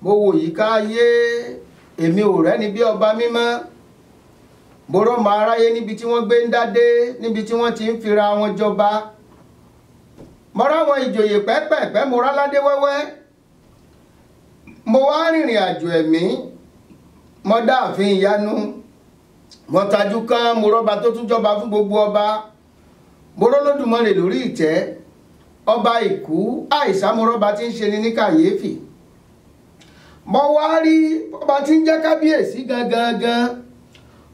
mo wò yíká ayé, èmi ò rẹ́ni bí ọba mímọ́. Mo rọ́mọ aráyé níbi tí wọ́n gbé ń dádé, níbi tí wọ́n ti ń fira wọn jọba. Mo ráwọn ìjòyè pẹ́pẹ̀pẹ́, mo ráládé wẹ́wẹ́. Mo wá rìnrìn àjò ẹ̀mí, mo dáàfin ìyanu. Mo tajú kán, mo rọ́ba tó tún jọba fún gbogbo ọba. Mo rọ́lódùmarè lórí ìtẹ́, ọba ìkú àìsà, mo rọ́ba tí ń ṣe ni ní kàyéfì. Mo wá rí ọba tí ń jẹ́ kábíyèsí gangan.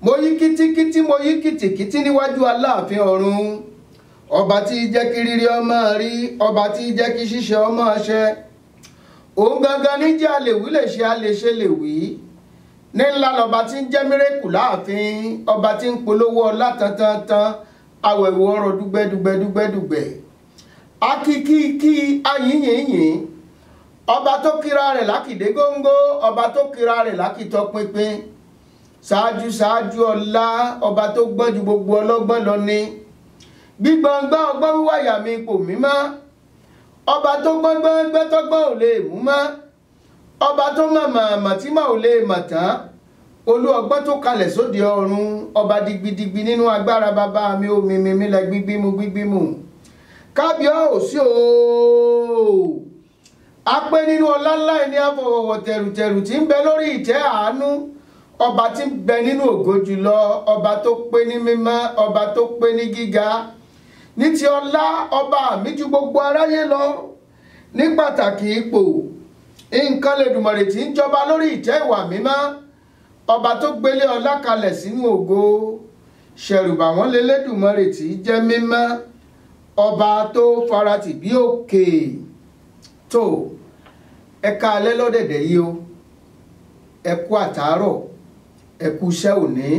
Mo yí kítíkítí, mo yí kìtìkítí níwájú aláàfin ọ̀run. Ọba tí jẹ́ kí rírí ọmọ rí, ọba tí jẹ́ kí ṣíṣe ọmọ ṣẹ. Òun gangan ní jẹ́ àlèwí lè ṣe, àlèṣe lè wí. Ní ńlá lọba tí ń jẹ́ mírèkù láàfin, ọba tí ń polówó ọlá tantantan, awẹ̀wò ọrọ̀ dúgbẹ́dúgbẹ́dúgbẹ́dúgbẹ́. Akíkíkí ayínyìnyín, ọba tó kíra rẹ̀ lákìdé góńgó, ọba tó kíra rẹ̀ lákìtọ́ pínpín. Ṣáájú ọlá, ọba tó gbọ́n ju gbogbo ọlọ́gbọ́n lọ ni. Gbígbọ̀ngbọ́n ọgbọ́n wíwáyà mi ipò mímọ́. Ọba tó gbọ́ngbọ́n tọ́gbọ́n ò lè mú mọ́. Ọba tó mọ̀ tí mà ò lè mọ̀ tán. Olú ọgbọ́n tó kalẹ̀ sóde ọ̀run. Ọba digbidigbi nínú agbára bàbá mi, omi mi lẹ gbígbímù. Kábíyèsí ooo. A pé nínú ọlá ńlá ẹni àfọwọ̀wọ̀ tẹ̀rùtẹ̀rù tí ń bẹ lórí ìtẹ́ àánú. Ọba tí ń bẹ nínú ògo jùlọ, ọba tó pé ní mímọ́, ọba tó pé ní gíga. Ní ti ọlá, ọba mi ju gbogbo aráyé lọ. Ní pàtàkì ipò, nǹkan lèdùmàrè tí ń jọba lórí ìtẹ́ ìwà mímọ́. Ọba tó gbélé ọlá kalẹ̀ sínú ògo. Ṣẹ̀rùbà wọ́n lélẹ́dùmarè tí jẹ́ mímọ́. Ọba tó faratì bí òkè. Tó ẹ káalẹ́ lọ́dẹ̀dẹ̀ yìí o. Ẹ kú àtàárọ̀, ẹ kú iṣẹ́ òní,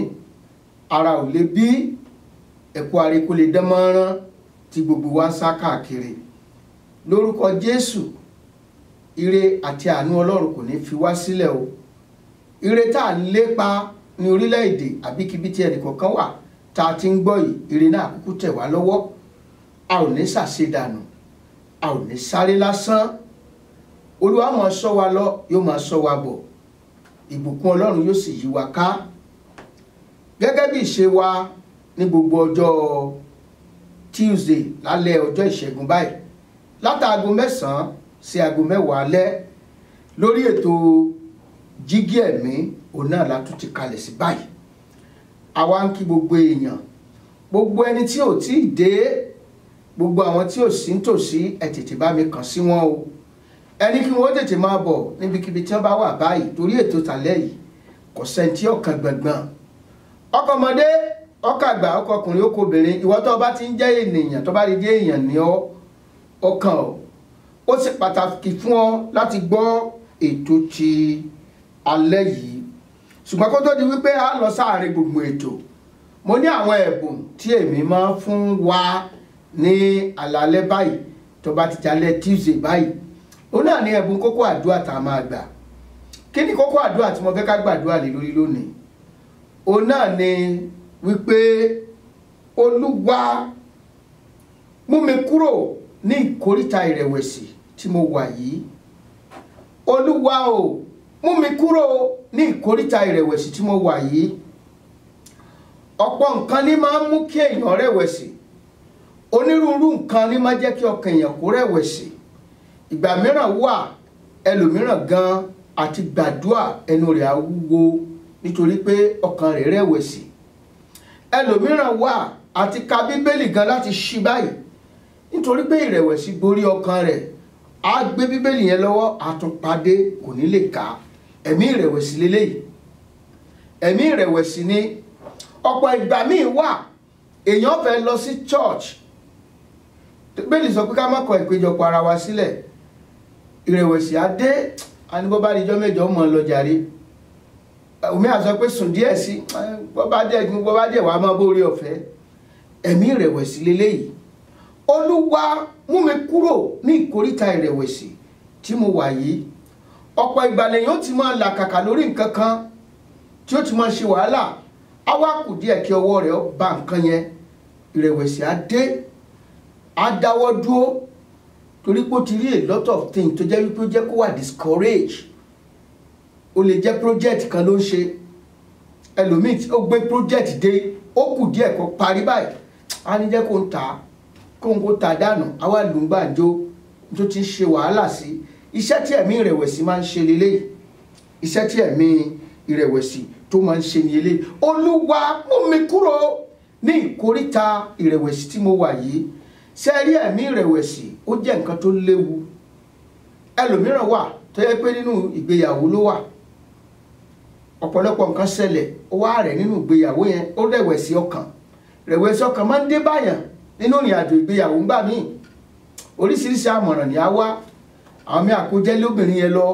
ara ò lè bí, ẹ kú àríkò lè dán mọ́rán tí gbogbo wa ń sá káàkiri. Lórúkọ Jésù, ire àti àánú Ọlọ́run kò ní fi wá sílẹ̀ o. Ire tá à ń lépa ní orílẹ̀-èdè àbíkíbi tí ẹnìkọ̀ọ̀kan wà tá a ti ń gbọ́ yìí, ire náà kúkú tẹ̀ wá lọ́wọ́. A ò ní ṣàṣedànù, a ò ní sáré lásán. Olúwa máa ṣọ́ wa lọ, yóò máa ṣọ́ wa bọ̀. Ìbùkún Ọlọ́run yóò sì yí wa ká. Gẹ́gẹ́ bí ìṣe wa ní gbogbo ọjọ́ Tuesday lálẹ́ ọjọ́ ìṣẹ́gun báyìí, látàgo 9 sí aago 10 alẹ́, lórí ètò jígí ẹ̀mí, òun náà la tún ti kalẹ̀ sí báyìí. Àwa ń kí gbogbo èèyàn, gbogbo ẹni tí ò tí ì dé, gbogbo àwọn tí ò sí nítòsí, ẹ tètè bá mi kàn sí wọn o. Ẹni kí wọ́n tètè máa bọ̀ níbikíbi tí wọ́n bá wà báyìí, torí ètò tàlẹ́ yìí kò sẹ́ńtì ọkàn gbọ̀ngbọ̀n. Ọkọ ọmọdé, ọkọ àgbà, ọkọ ọkùnrin, ọkọ obìnrin, ìwọ tó bá ti ń jẹ́ ènìyàn, tó bá di èèyàn ní ọkàn ọ. Ó sì pàtàkì fún ọ láti gbọ́ ètò ti alẹ́ yìí. Ṣùgbọ́n kó tó di wípé a lọ sáàrin gbogbo ètò, mo ní àwọn ẹ̀bùn tí èmi máa ń fún wa ní àlàálẹ́ báyìí, tó bá ti jalẹ́ Tuesday báyìí. Òun náà ní ẹ̀bùn kókó àdúrà tá a máa gbà. Kí ni kókó àdúrà tí mo fẹ́ ká gbàdúrà lé lórí lónìí? Òun náà ni wípé Olúwa mú mi kúrò ní ìkóríta ìrẹ̀wẹ̀sì tí mo wà yìí. Olúwa o, mú mi kúrò ní ìkóríta ìrẹ̀wẹ̀sì tí mo wà yìí. Ọ̀pọ̀ nǹkan ní máa ń mú kí èèyàn rẹ̀wẹ̀sì. Onírúurú nǹkan ní máa jẹ́ kí ọkàn èèyàn kó rẹ̀wẹ̀sì. Ìgbà mìíràn wà, ẹlòmíràn gan àti gbàdúrà ẹnu rẹ̀ á wúwo nítorí pé ọkàn rẹ̀ rẹ̀wẹ̀sì. Ẹlòmíràn wà àti ka Bíbélì gan láti ṣí báyìí nítorí pé ìrẹ̀wẹ̀sì borí ọkàn rẹ̀. Á gbé Bíbélì yẹn lọ́wọ́, àtúnpadé kò ní lè kà. Ẹ̀mí ìrẹ̀wẹ̀sì lélẹ́yìí. Ẹ̀mí ìrẹ̀wẹ̀sì ni. Ọ̀pọ̀ ìgbà míì wà, èèyàn fẹ́ lọ sí church. Bíbélì sọ pé ká má kọ ìpéjọpọ̀ ara wa sílẹ̀. Ìrẹ̀wẹ̀sì á dé, a ní bó bá di ọjọ́ mẹ́jọ mọ́ lọ jàre. Omi á sọ pé sùn díẹ̀ sí, bó bá dé wàá máa bórí ọ̀fẹ́. Ẹ̀mí ìrẹ̀wẹ̀sì lélẹ́yìí. Olúwa mú mi kúrò ní ìkóríta ìrẹ̀wẹ̀sì tí mo wà yìí. Ọ̀pọ̀ ìgbà lèyàn ti máa làkàkà lórí nǹkan kan tí ó ti máa ṣe wàhálà. Á wá kù díẹ̀ kí ọwọ́ rẹ̀ bá nǹkan yẹn. Ìrẹ̀wẹ̀sì á dé, á dáwọ́ dúró torí pé ó ti rí a lot of things tó jẹ́ wípé ó jẹ́ kó wà discourage. ó lè jẹ́ project kan ló ń ṣe, ẹlòmíì ó gbé project dé ó kù díẹ̀ kó parí báyìí á ní jẹ́ kó ń tà kó tà dànù àwa lù ń gbàǹjo tó ti ń ṣe wàhálà sí. Iṣẹ́ tí ẹ̀mí ìrẹ̀wẹ̀sì máa ń ṣe lélẹ́yìí, iṣẹ́ tí ẹ̀mí ìrẹ̀wẹ̀sì tó máa ń ṣe ní eléyìí. Olúwa mú mi kúrò ní ìkóríta ìrẹ̀wẹ̀sì tí mo wà yìí. Ṣé rí ẹ̀mí ìrẹ̀wẹ̀sì ó jẹ́ nǹkan tó léwu. Ẹlòmíràn wà tó yẹ pé nínú ìgbéyàwó ló wà, ọ̀pọ̀lọpọ̀ nǹkan ṣẹlẹ̀ ó wá rẹ̀ nínú ìgbéyàwó yẹn, ó rẹ̀wẹ̀sì ọkàn. Rẹ̀wẹ̀sì ọkàn máa ń dé báyàn nínú ìrìn àjò ìgbéyàwó ńgbà míì. Oríṣiríṣi àmọ̀ràn ni á wá. Àwọn mi àkójẹ́ lóbìnrin yẹn lọ,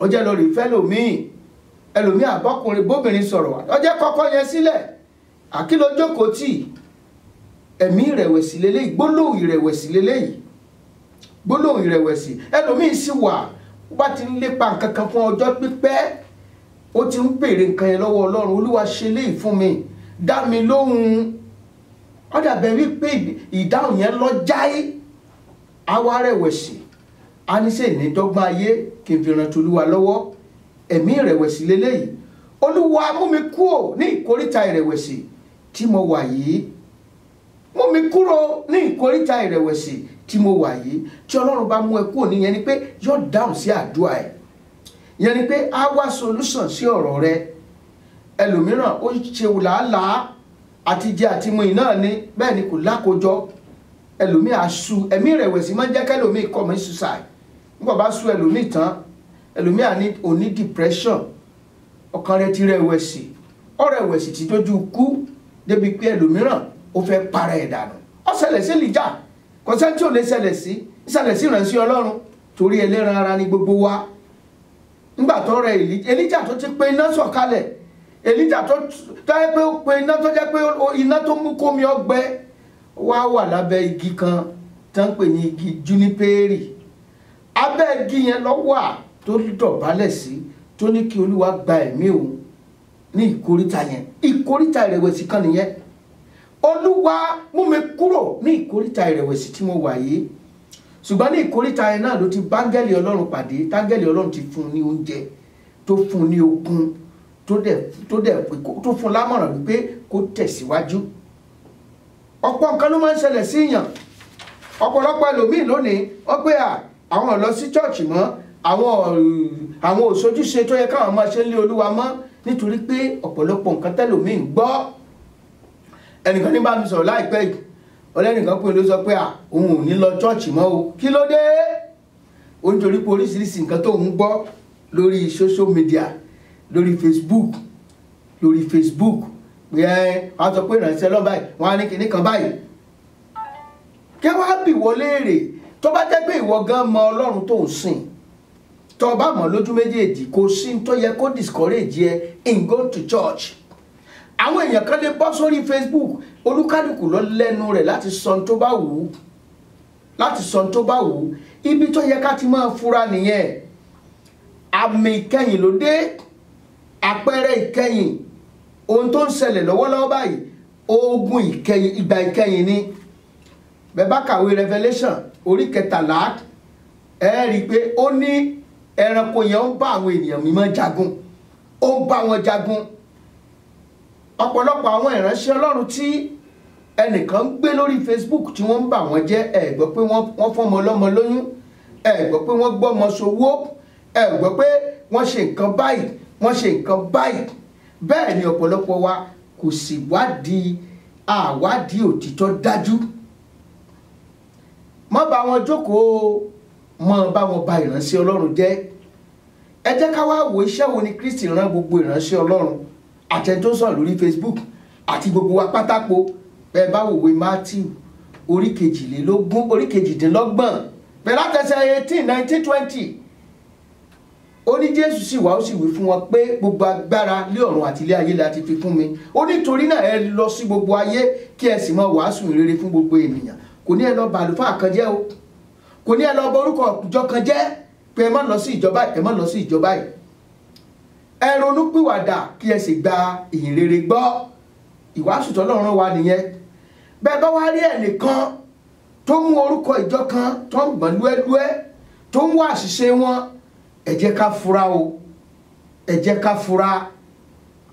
ó jẹ́ lọ rí fẹ́ lòmíì, ẹlòmíì àbọ́kùnrin bóbìnrin sọ̀rọ̀, ó jẹ́ kọ́kọ́ yẹn sílẹ̀, àkìlọ̀ jókòó tì. Ẹ̀mí ìrẹ̀wẹ̀sì lélẹ́yìí, gbólóhùn ìrẹ̀wẹ̀sì lélẹ́yìí, gbólóhùn ìrẹ̀wẹ̀sì. Ẹlòmíì sì wà ó bá ti ń lépa nǹkan kan fún ọjọ́ pípẹ́, ó ti ń béèrè nǹkan yẹn lọ́wọ́ Ọlọ́run, Olúwa ṣe léyìí fún mi, dá mi lóhùn. Ó dàbẹ̀ wípé ìdáhùn yẹn lọ jáì, àwa rẹ̀wẹ̀sì a ní sè ní dọ́gba ayé kí n fi rántí Olúwa lọ́wọ́. Ẹ̀mí ìrẹ̀wẹ̀sì lélẹ́yìí. Olúwa mú mi kúrò ní ìkóríta ìrẹ̀wẹ̀sì tí mo wà yìí, mú mi kúrò ní ìkóríta ìrẹ̀wẹ̀sì tí mo wà yìí. Tí Ọlọ́run bá mú ẹ kúrò níyẹn ni pé yóò dáhùn sí àdúrà ẹ̀, yẹn ni pé á wá solution sí ọ̀rọ̀ rẹ. Ẹlòmíràn ó ṣe làálàá àti jẹ àti mu iná ni, bẹ́ẹ̀ ni kò lákòjọ. Ẹlòmíì àṣù, ẹ̀mí ìrẹ̀wẹ̀sì máa ń jẹ́ kẹ́lòmíì commit suicide. Nígbà bá sú ẹlòmíì tán, ẹlòmíì á ní òní depression, ọkàn rẹ̀ ti rẹ̀wẹ̀sì, ó rẹ̀wẹ̀sì ti dójú kú débi pé ẹlòmíràn ó fẹ́ para ẹ̀ dànù. Ó ṣẹlẹ̀ sí Èlíjà, kò sẹ́ni tí ò lè ṣẹlẹ̀ sí ìránṣẹ́ Ọlọ́run, torí ẹlẹ́ran ara ni gbogbo wa. Nígbà tó rẹ Èlíjà tó ti pe iná sọ̀kalẹ̀, Èlíjà tó yẹ pé ó pe iná tó jẹ́ pé iná tó mú kómi ọgbẹ́, wá wà lábẹ́ igi kan tó ń pè ní igi júnípérì. Abẹ́ igi yẹn ló wà tó dọ̀bálẹ̀ sí, tó ní kí Olúwa gba ẹ̀mí òun ní ìkóríta yẹn. Ìkóríta ìrẹ̀wẹ̀sì kan nìyẹn. Olúwa mú mi kúrò ní ìkóríta ìrẹ̀wẹ̀sì tí mo wà yìí. Ṣùgbọ́n ní ìkóríta yẹn náà ló ti báńgẹ́lì Ọlọ́run pàdé, táńgẹ́lì Ọlọ́run ti fún un ní oúnjẹ, tó fún un ní okun, tó fún un lámọ̀ràn wípé kó tẹ̀síwájú. Ọ̀pọ̀ nǹkan ló máa ń ṣẹlẹ̀ sí èèyàn. Ọ̀pọ̀lọpọ̀ ẹlòmíì lónìí wọ́n pé àwọn ò lọ sí chọ́ọ̀chì mọ́, àwọn ò sojúṣe tó yẹ káwọn máa ṣe ń lé Olúwa mọ́, nítorí pé ọ̀pọ̀lọpọ̀ nǹkan tẹ́lòmíì ń gbọ́. Ẹnìkan ní bá mi sọ̀rọ̀ láìpẹ́ yìí, ọlẹ́nìkan pé ló sọ pé òun ò ní lọ chọ́ọ̀chì mọ́ o. Kí ló dé? Ó nítorí pé oríṣiríṣi nǹkan tó ń gbọ́ lórí social media, lórí Facebook pé wọ́n sọ pé ìrànṣẹ́ lọ báyìí, wọ́n á ní kinní kan báyìí. Kí wá bì wọlé èrè tó bá jẹ́ pé ìwọ gan mọ Ọlọ́run tó ń sìn, tó bá mọ̀ lójú méjèèjì, kò sí tó yẹ kó discourage ẹ in going to church. Àwọn èèyàn kan lè bọ́ sórí Facebook, olúkálùkù lọ lẹ́nu rẹ̀ láti sọ tó bá wù ú, ibi tó yẹ ká ti máa fura nìyẹn. Àmì ìkẹyìn ló dé, àpẹẹrẹ ìkẹyìn, ohun tó ń ṣẹlẹ̀ lọ́wọ́lọ́wọ́ báyìí, ogun ìkẹyìn, ìgbà ìkẹyìn ni. Bẹ́ẹ̀ bá kàwé Revelation orí 13, ẹ rí i pé ó ní ẹranko yẹn ń bá àwọn ènìyàn mímọ́ jagun, ó ń bá wọn jagun. Ọ̀pọ̀lọpọ̀ àwọn ìránṣẹ́ Ọlọ́run tí ẹnìkan ń gbé lórí Facebook tí wọ́n ń bà wọ́n jẹ́, ẹ gbọ́ pé wọ́n fọ́mọ ọlọ́mọ lóyún, ẹ gbọ́ pé wọ́n gbọ́mọ ṣòwò, ẹ gbọ́ pé wọ́n ṣe nǹkan báyìí. Bẹ́ẹ̀ ni ọ̀pọ̀lọpọ̀ wa kò sì àwádìí òtítọ́ dájú. Má bá wọn jókòó, má bá wọn bà ìránṣẹ́ Ọlọ́run jẹ́. Ẹ jẹ́ ká wá wo iṣẹ́ wo ni Kristi rán gbogbo ìránṣẹ́ Ọlọ́run àtẹni tó sọ̀rọ̀ lórí Facebook àti gbogbo wa pátákó. Bẹ́ẹ̀ bá wòwe Matthew orí 22, bẹ́ẹ̀ látẹsẹ̀ 18, 19, 20. Ó ní Jésù sì wá ó sì wí fún wọn pé gbogbo agbára lé ọ̀run àti ilé ayé láti fi fún mi. Ó ní torí náà ẹ lọ sí gbogbo ayé kí ẹ sì máa wàásù ìrere fún gbogbo ènìyàn. Kò ní ẹ lọ bà àlùfáà kan jẹ́ o, kò ní ẹ lọ bà orúkọ ìjọ kan jẹ́ pé ẹ má lọ sí ìjọba yìí, ẹ ronú pìwàdà kí ẹ sì gba ìyìn rere gbọ́. Ìwàásù t'Ọlọ́run wa nìyẹn. Bẹ́ẹ̀ bá wá rí ẹnìkan tó mú orúkọ ìjọ kan tó ń gbọ̀n lúẹ́lúẹ́, tó ń wá àṣìṣe wọn, ẹ jẹ́ ká fura o. ẹ jẹ́ ká fura.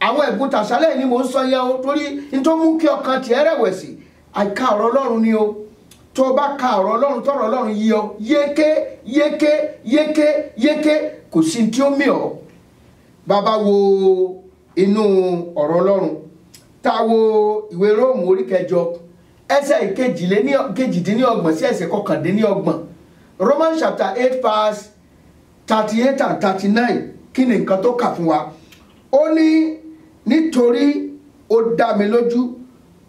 Àwọn ẹ̀bùn tàṣálẹ̀ ni mò ń sọ yẹn o, torí n tó mú kí ọkàn tiẹ̀ rẹ̀wẹ̀sì àìka ọ̀rọ̀ Ọlọ́run ni o. Tó bá ka ọ̀rọ̀ Ọlọ́run tọ̀rọ̀ Ọlọ́run yí ọ yéké kò sí tí ó mì ọ́. Bàbá wo inú ọ̀rọ̀ Ọlọ́run, tá wo ìwé Róòmù orí 8 ẹsẹ̀ kejìdínlọ́gbọ̀n sí ẹsẹ̀ kọkàndínlọ́gbọ̀n. Romans chapter 8 verse 38 and 39. Kí ni nǹkan tó kà fún wa? Ó ní nítorí ó dá mi lójú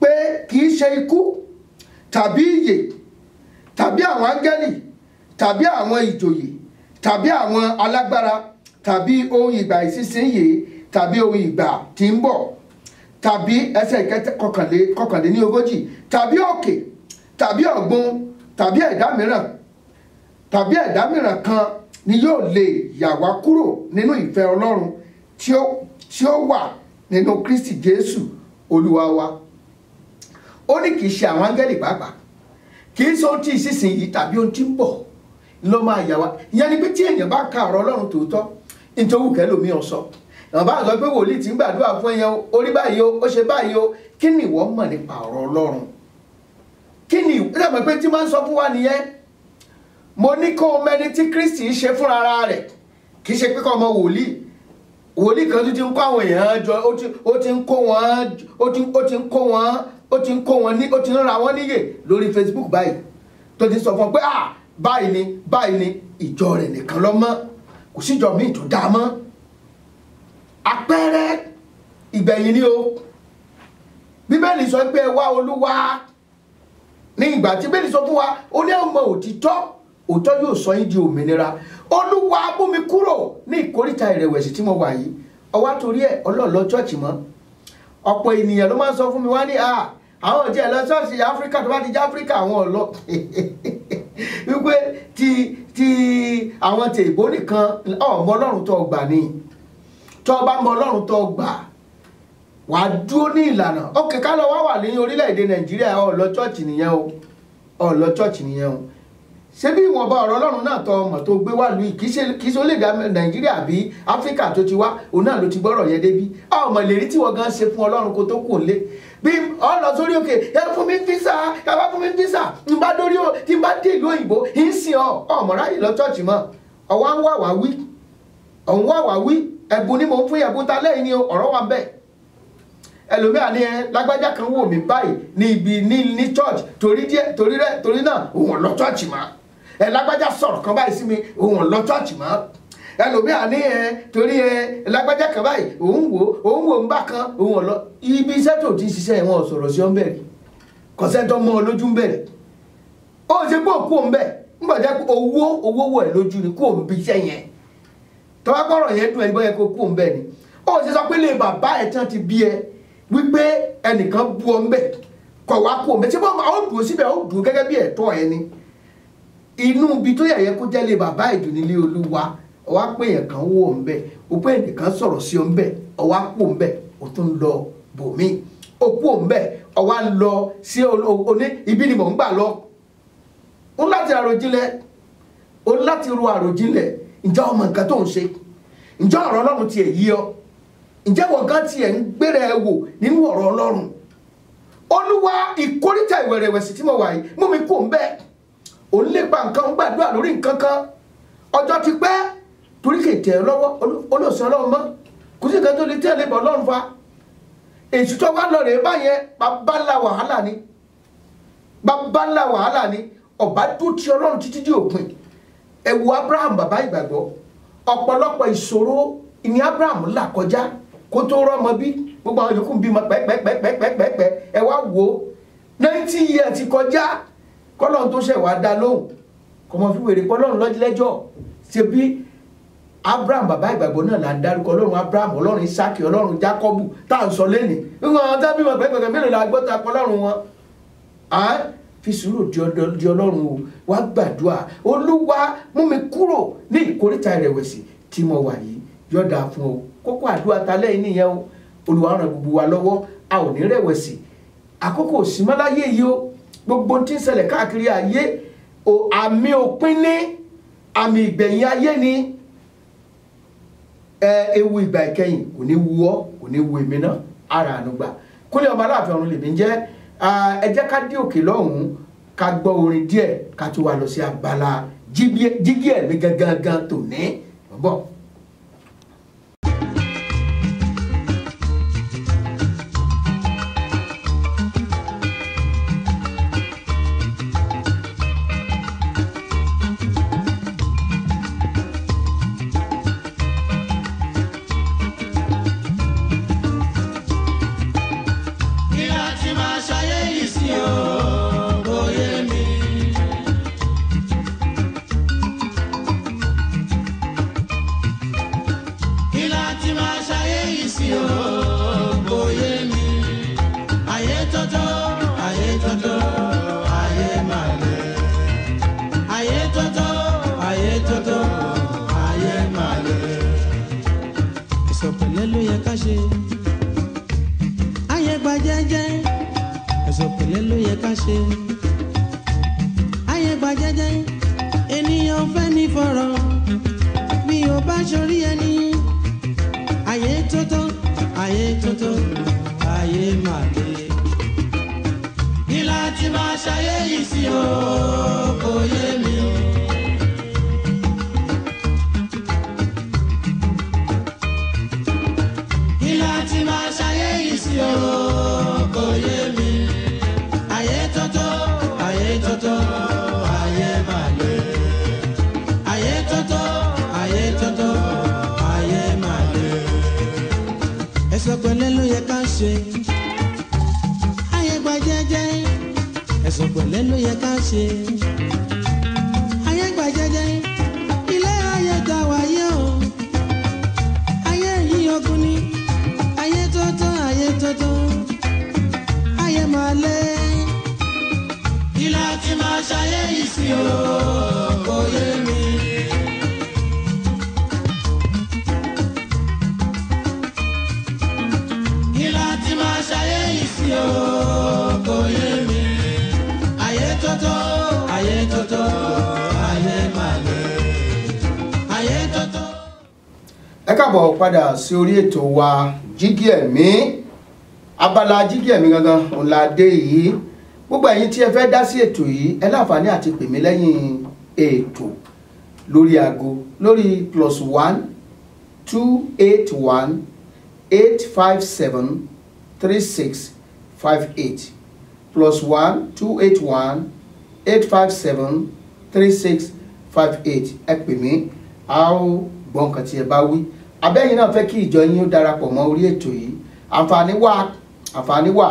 pé kì í ṣe ikú tàbí ìyè tàbí àwọn áńgẹ́lì tàbí àwọn ìjòyè tàbí àwọn alágbára tàbí ohun ìgbà ìsinsìnyí tàbí ohun ìgbà tí ń bọ̀ tàbí ẹsẹ̀ kọkànlélógójì tàbí òkè tàbí ọ̀gbun tàbí ẹ̀dá mìíràn kan ni yóò lè yà wá kúrò nínú ìfẹ́ Ọlọ́run tí ó wà nínú Kristi Jésù Olúwa wa. Ó ní kì í ṣe àwọn áńgẹ́lì pàápàá, kì í ṣe ohun tí ìsinsìnyí tàbí ohun tí ń bọ̀ ló máa yà wá. Ìyẹn ni pé tí èèyàn bá ka ọ̀rọ̀ Ọlọ́run tòótọ́, nítorí kẹ́lòmí ọ̀sọ́ àwọn bá sọ pé wòlíì tí ń gbàdúrà fún ẹyàn orí báyìí o, ó ṣe báyìí o. Kí ni ìwọ mọ̀ nípa ọ̀rọ̀ Ọlọ́run? Kí ni ìwọ pé tí máa ń sọ fún wa nìyẹn? Mo ní kó o mẹ́ni tí Kristi ṣe fún ara rẹ̀, kì í ṣe pé kọ́ ọmọ wòlíì kan tó ti ń kó àwọn èèyàn jọ, ó ti ń kó wọn ra wọn níyè lórí Facebook báyìí, tó ti sọ fún ọ pé báyìí ni ìjọ rẹ̀ nìkan ló mọ́, kò síjọ míì tó dá mọ́. Àpẹẹrẹ ìgbẹ̀yìn ni o. Bíbélì sọ pé ẹ wá Olúwa. Ní ìgbà tí Bíbélì sọ fún wa, ó ní ọmọ òtítọ́ yóò sọ yín di òmìnira. Olúwa mú mi kúrò ní ìkóríta ìrẹ̀wẹ̀sì tí mo wà yìí. Ọwá torí ẹ̀ ọlọ́ọ̀lọ́ chọ́ọ̀chì mọ́. Ọ̀pọ̀ ènìyàn ló máa ń sọ fún mi wá ní àwọn òjì ẹ̀ lọ ṣọ́ọ̀ṣì Áfíríkà, tó bá ti jẹ́ Áfíríkà àwọn ọ̀lọ́ wípé ti àwọn tèèbó nìkan ọmọ Ọlọ́run tó gbà ni. Tó bá mọ Ọlọ́run tó gbà wà dúró ní ìlànà. Ókè ká lọ wà ní orílẹ̀-èdè Nàìjíríà ọ̀lọ́ chọ́ọ̀chì nìyẹn o. Ṣé bí ìwọ̀nba ọ̀rọ̀ Ọlọ́run náà tọ ọmọ tó gbé wá lùí, kì í ṣe orílẹ̀-èdè Nàìjíríà àbí Áfíríkà tó ti wá, òun náà ló ti gbọ́rọ̀ yẹn débí. Ọmọ ìlérí tí wọ́n gan ṣe fún Ọlọ́run kó tó kù lé. Bí ọ lọ sórí òkè, ẹ fún mi físà, n bá dórí o, tí n bá dé ìlú òyìnbó, ń sìn ọmọ ráyè lọ chọ́ọ̀chì mọ́. Ọwá ń wà wá wí, ẹ̀bùn ni mò ń fún ẹ̀bùn ta lẹ́yìn ni ọ̀rọ̀ wà bẹ́ẹ̀. Ẹlòmíà ní lágbájá kan wò mí báyìí ní ibi ní church torí náà òun lọ church mọ́. Lágbájá sọ̀rọ̀ kan báyìí sí mi, òun lọ church mọ́. Ẹlòmíà ní torí lágbájá kan báyìí òun wò ń bá kan òun lọ. Ibi iṣẹ́ tó ti ṣiṣẹ́ wọn sọ̀rọ̀ sí ọ́n bẹ̀rẹ̀, kọ̀sẹ́ntọ́ mọ́ ọ lójú ń bẹ̀rẹ̀. Ó ṣe pé òkú òun bẹ̀ ń bọ̀ jẹ́ owó wọ̀ ẹ̀ lójú ni kó òun bí iṣẹ́ yẹn. Tọ́wọ́ gbọ́rọ̀ yẹn dùn ẹ̀ bọ́ yẹ kó kú òun bẹ̀ ni. Ó ṣe sọ pé lè bàbá ẹ̀ tán ti bí ẹ wípé ẹnìkan bú ọ ń bẹ̀ kọ̀ wá kú òun bẹ̀. Ṣé bọ́ ó dùn síbẹ̀, ó dùn gẹ́gẹ́ bí ẹ̀tọ́ ẹ ni. Inú ibi tó yẹ kó jẹ́ lè bàbá ìdùn nílé Olúwa, ọwá pé èèyàn kan wò ń bẹ̀, ó pé ẹnìkan sọ̀rọ̀ sí ọ ń bẹ̀, ọwá kú òun bẹ̀, ó tún lọ bòmí. Ó kú òun bẹ̀, ọwá ń lọ sí ibi ni mò ń gbà lọ. Ó láti ro àròjinlẹ̀, ǹjẹ́ ọmọ nǹkan tó ń ṣe? Ǹjẹ́ ọ̀rọ̀ Ọlọ́run tiẹ̀ yí ọ? Ǹjẹ́ wọ́n gan tiẹ̀ ń gbéra ẹ wò nínú ọ̀rọ̀ Ọlọ́run? Olúwa, ìkóríta ìwẹ̀rẹ̀wẹ̀sì tí mo wà yìí mú mi kú òun bẹ̀. Ó ń lépa nǹkan, ń gbàdúrà lórí nǹkan kan. Ọjọ́ ti pẹ́ torí kì í tẹ̀ ẹ́ lọ́wọ́, olóòsàn Ọlọ́run mọ́. Kò sí nǹkan tó lè tẹ̀lé bọ̀ Ọlọ́run fa. Èṣù tó wá lọ rèé báyẹn, bàbá ńlá wàhálà ni. Ọba dúró ti Ọlọ́run títí di òpin. Ẹ wo Abraham bàbá ìgbàgbọ́. Ọ̀pọ̀lọpọ̀ ìṣòro ni Abraham là kọjá kó tó rọ́mọ bí. Gbogbo àwọn yòókù bímọ pẹ́pẹ́pẹ́pẹ́pẹ́pẹ́. Ẹ wá wò ó 90 years ti kọjá kọ́lọ́run tó ṣẹ̀ wá dá lóhùn. Kọ́mọ fi wèrè kọ́lọ́run lọ́jọ́ ṣe bí Abraham bàbá ìgbàgbọ́ náà là ń dárúkọ. Ọlọ́run Abraham, Ọlọ́run Isaki, Ọlọ́run Jacob tá à ń sọ lẹ́nìí. Wọ́n tá bímọ pẹ́pẹ́pẹ́ mélòó la gbọ́ ta Ọlọ́run wọn. Fi sùúrù di Ọlọ́run o, wá gbàdúrà. Olúwa, mú mi kúrò ní ìkóríta ìrẹ̀wẹ̀sì tí mo wà yìí, yọ̀dà fún o. Kókó àdúrà ta lẹ́yìn nìyẹn o. Olúwa ràn gbogbo wa lọ́wọ́, a ò ní rẹ̀wẹ̀sì. Àkókò òsínmọ́láyé yìí o, gbogbo tí ń ṣẹlẹ̀ káàkiri ayé, àmì òpin ní àmì ìgbẹ̀yìn ayé ni. ewu ìgbà ìkẹyìn kò ní wu ọ́ kò ní wu èmi náà ara ànúgbà Kúnlé ọmọ Aláàfin ọ̀run lèmi ń jẹ́ ẹ jẹ́ ká dé òkè lọ́hùn-ún ká gbọ́ orin díẹ̀ ká tó wá lọ sí abala jígí ẹ̀mí gangan tòní bọ̀. Káàbọ̀ padà sí orí ètò wa jígí ẹ̀mí abala jígí ẹ̀mí gangan ọ̀la dé yìí gbogbo ẹ̀yin tí ẹ fẹ́ dá sí ètò yìí ẹ láǹfààní àti pè mí lẹ́yìn ètò lórí aago lórí +1 281 857 3658 +1 281 857 3658 ẹ pè mí a ó gbọ́ nǹkan tí ẹ bá wí abẹ́yìn náà fẹ́ kí ìjọ yín ó darapọ̀ mọ́ orí ètò yìí àǹfààní wà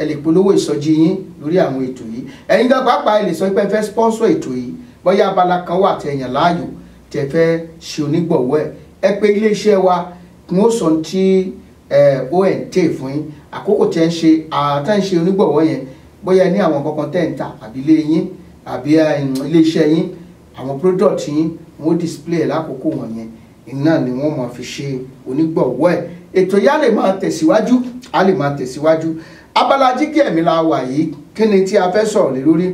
ẹ lè polówó ìsọjí yín lórí àwọn ètò yìí ẹ̀yin gan pàápàá ẹ lè sọ pé ẹ fẹ́ sponsor ètò yìí bóyá abala kan wà tẹ̀yàn láàyò tẹ̀ fẹ́ ṣe onígbọ̀wọ́ ẹ pé iléeṣẹ́ wa kí wọ́n sọ tí ONT fún yín àkókò tẹ́ ń ṣe onígbọ̀wọ́ yẹn bóyá ní àwọn kankan tẹ́ ń tà àbí ilé yín àbí iléeṣẹ́ yín àwọn product yín wọ́n display lákòókò wọ̀nyẹn iná ni wọ́n máa fi ṣe onígbọ̀wọ́ ètò yá lè máa tẹ̀síwájú abala jígí ẹ̀mí la wà yìí kí ni tí a fẹ́ sọ̀rọ̀ lé lórí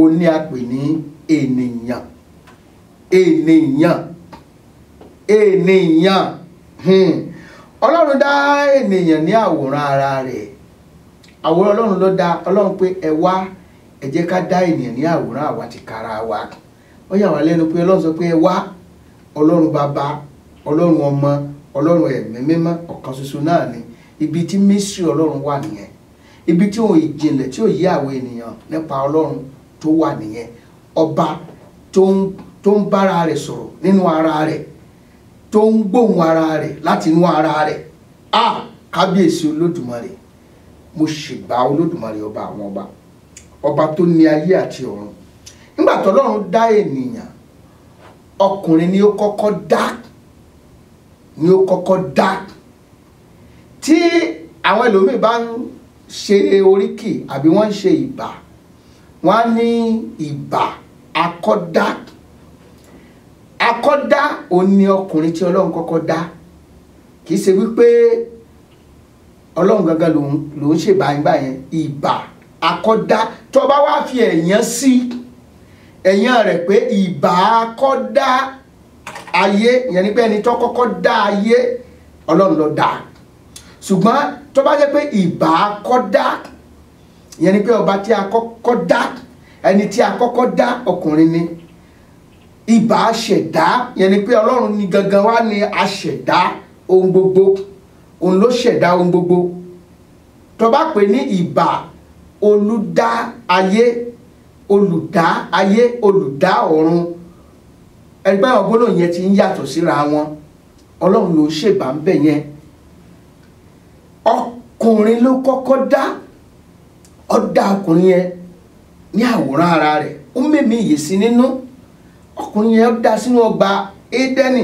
ó ní a pè ní ènìyàn Ọlọ́run dá ènìyàn ní àwòrán ara rẹ̀ àwòrán Ọlọ́run ló dá Ọlọ́run pé ẹ wá ẹ jẹ́ ká dá ènìyàn ní àwòrán àwa tìkára wa ó yà wá lẹ́nu pé Ọlọ́run sọ pé ẹ wá Ọlọ́run bàbá Ọlọ́run ọmọ Ọlọ́run ẹ̀mí mímọ́ ọ̀kan ṣoṣo náà ni ibi tí mystery Ọlọ́run wà nìyẹn ibi tí òun ìjìnlẹ̀ tí ò yí àwọn ènìyàn nípa Ọlọ́run tó wà nìyẹn ọba tó ń bára rẹ̀ sọ̀rọ̀ nínú ara rẹ̀ tó ń gbóhùn ara rẹ̀ láti inú ara rẹ̀ kábíyèsí Olódùmarè mo ṣègbà Olódùmarè ọba àwọn ọba tó ní ayé àti ọ̀run nígbà tó Ọlọ́run dá ènìyàn ọkùnrin ni ó kọ́kọ́ dá tí àwọn ẹlòmíì bá ń ṣe oríkì àbí wọ́n ń ṣe ìbà wọ́n á ní ìbà akọ́dá òun ni ọkùnrin tí Ọlọ́run kọ́kọ́ dá kì í ṣe wípé Ọlọ́run gangan lòun ṣe báyìí yẹn ìbà akọ́dá tó bá wá fi ẹ̀yán sí ẹ̀yán rẹ̀ pé ìbà akọ́dá ayé ìyẹn ni pé ẹni tó kọ́kọ́ dá ayé Ọlọ́run ló dá ṣùgbọ́n tó bá jẹ́ pé ìbá kọ́ dá ìyẹn ni pé ọba tí a kọ́kọ́ dá ẹni tí a kọ́kọ́ dá ọkùnrin ni ìbá ṣẹ̀dá ìyẹn ni pé Ọlọ́run ni gangan wá ní aṣẹ̀dá ohun gbogbo òun ló ṣẹ̀dá ohun gbogbo tó bá pè ní ìbá olùdá ayé olùdá ayé olùdá ọ̀run ẹgbẹ́ ọgbọ́n yẹn ti ń yàtọ̀ síra wọn Ọlọ́run ló ṣèbá ń bẹ̀ yẹn ọkùnrin ló kọ́kọ́ dá ọ̀dá ọkùnrin yẹn ní àwòrán ara rẹ̀ ó mẹ́mí ìyè sí nínú ọkùnrin yẹn dá sínú ọgbà Édẹ́nì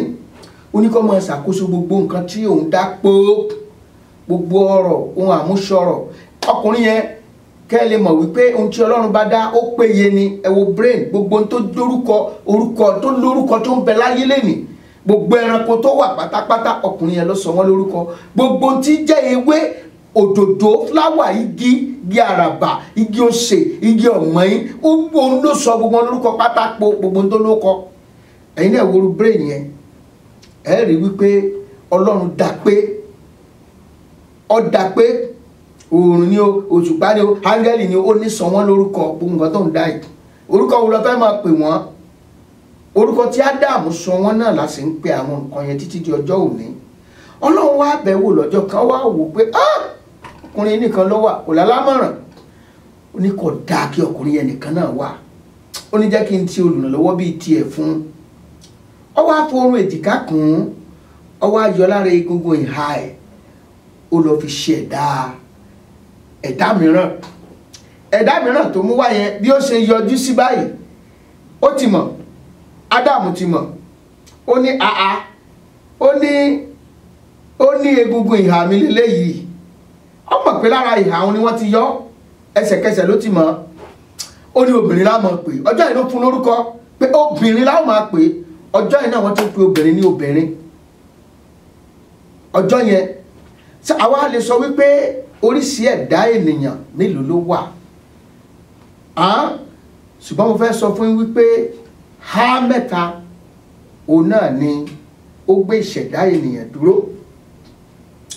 ó ní kó máa ṣàkóso gbogbo nǹkan tí òun dá pọ̀ gbogbo ọ̀rọ̀ ohun àmúṣọrọ̀ ọkùnrin yẹn kẹ́ ẹ lè mọ̀ wípé ohun tí Ọlọ́run bá dá ó péye ni ẹ wo brain gbogbo tó lórúkọ orúkọ tó lórúkọ tó ń bẹ láyé lénìí gbogbo ẹranko tó wà pátápátá ọkùnrin yẹn ló sọ wọ́n lórúkọ gbogbo tí jẹ́ ewé òdòdó fúláwà igi àràbà igi osè igi ọ̀mọ́yìn gbogbo ló sọ gbogbo lórúkọ pátápọ̀ gbogbo tó lórúkọ ẹ̀yin náà wo brain yẹn ẹ rí wípé Ọlọ́run dá pé ó dá pé òòrùn ni o òṣùpá ni o áńgẹ́lì ni ó ní sọ wọ́n lórúkọ gbogbo nǹkan tó ń dá yìí orúkọ wo lọ fẹ́ máa pè wọ́n orúkọ tí Ádámù sọ wọ́n náà láti ń pe àwọn nǹkan yẹn títí di ọjọ́ òní Ọlọ́run wá bẹ̀wò lọ́jọ́ kan wá wò pé ọkùnrin nìkan ló wà kò lálámọ̀ràn ó ní kò dáa kí ọkùnrin yẹn nìkan náà wà ó ní jẹ́ kí n ti olùrànlọ́wọ́ bíi tiẹ̀ fún ọ wá forun èjìká kùn ọ wá yọ lára egungun ìhà ẹ̀ ó lọ fi ṣe ẹ̀dá mìíràn tó mú wá yẹn bí ó ṣe yọjú sí báyìí ó ti mọ̀ Ádámù ti mọ̀ ó ní àá ó ní egungun ìhà mi lélẹ́yìí ó mọ̀ pé lára ìhà òun ni wọ́n ti yọ ẹsẹ̀kẹsẹ̀ ló ti mọ̀ ó ní obìnrin la máa pè ọjọ́ yìí ló fún lórúkọ pé obìnrin la máa pè ọjọ́ yìí náà wọ́n ti ń pe obìnrin ní obìnrin ọjọ́ yẹn àwa lè sọ wípé oríṣi ẹ̀dá ènìyàn mélòó ló wà ṣùgbọ́n mo fẹ́ sọ fún yín wípé há mẹ́ta òun náà ni ó gbé ìṣẹ̀dá ènìyàn dúró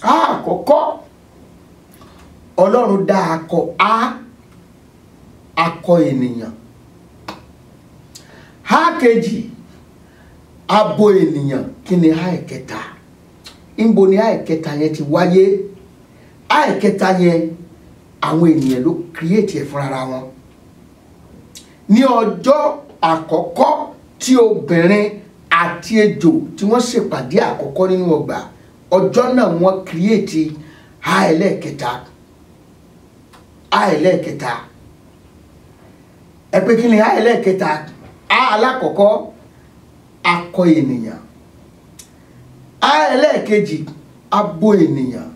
àkọ́kọ́ Ọlọ́run dá akọ ènìyàn há kejì abo ènìyàn kí ni há ẹ̀kẹta níbo ni há ẹ̀kẹta yẹn ti wáyé há ẹ̀kẹta yẹn àwọn ènìyàn ló create ẹ̀ fúnra wọn ní ọjọ́ àkọ́kọ́ tí obìnrin àti ejò tí wọ́n ṣèpàdé àkọ́kọ́ nínú ọgbà ọjọ́ náà wọ́n create há ẹlẹ́ẹ̀kẹta ẹ pé kí ni há ẹlẹ́ẹ̀kẹta há alákọ̀ọ́kọ́ akọ ènìyàn há ẹlẹ́ẹ̀kejì abo ènìyàn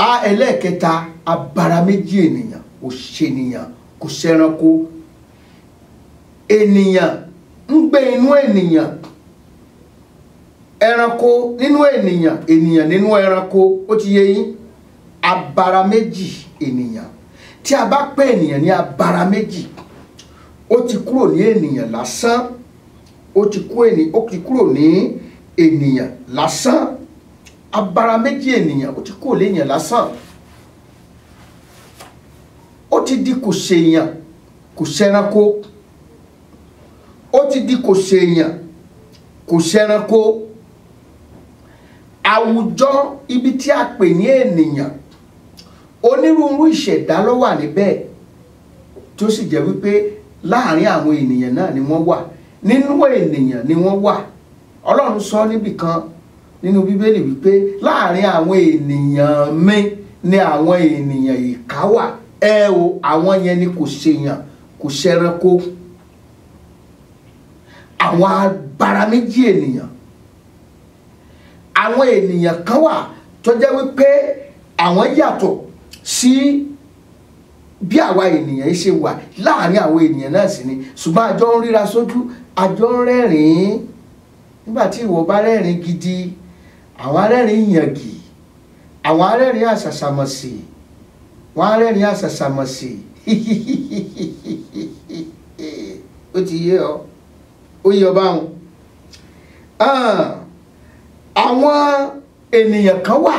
há ẹlẹ́ẹ̀kẹta abara méjì ènìyàn kò ṣènìyàn kò ṣẹranko ènìyàn ń gbé inú ènìyàn ẹranko nínú ènìyàn ènìyàn nínú ẹranko ó ti yé yín abara méjì ènìyàn tí a bá pè ènìyàn ní abara méjì ó ti kúrò ní ènìyàn lásán ó ti kúrò ní ènìyàn lásán abara méjì ènìyàn ó ti kúrò ní ènìyàn lásán ó ti di kò ṣèyàn kò ṣẹranko ó ti di kò ṣèyàn kò ṣẹranko àwùjọ ibi tí a pè ní ènìyàn onírúurú ìṣẹ̀dá ló wà níbẹ̀ tó sì jẹ́ wípé láàrin àwọn ènìyàn náà ni wọ́n wà nínú ènìyàn ni wọ́n wà Ọlọ́run sọ níbì kan nínú Bíbélì wípé láàrin àwọn ènìyàn mi ni àwọn ènìyàn ìkà wà àwọn yẹn ni kò ṣèyàn kò ṣẹranko àwọn abara méjì ènìyàn àwọn ènìyàn kan wà tó jẹ́ wípé àwọn yàtọ̀ sí bí àwa ènìyàn ṣe wà láàrin àwọn ènìyàn náà sì ni ṣùgbọ́n àjọ ń ríra sójú àjọ ń rẹ́rìn-ín nígbà tí ìwọ bá rẹ́rìn gidi àwọn arẹ́rìn yàngì àwọn arẹ́rìn àṣàṣàmọ̀sì wọ́n arẹ́rìn àṣàṣàmọ̀sì ó ti yé ọ ó yé ọ báwọn àwọn ènìyàn kan wà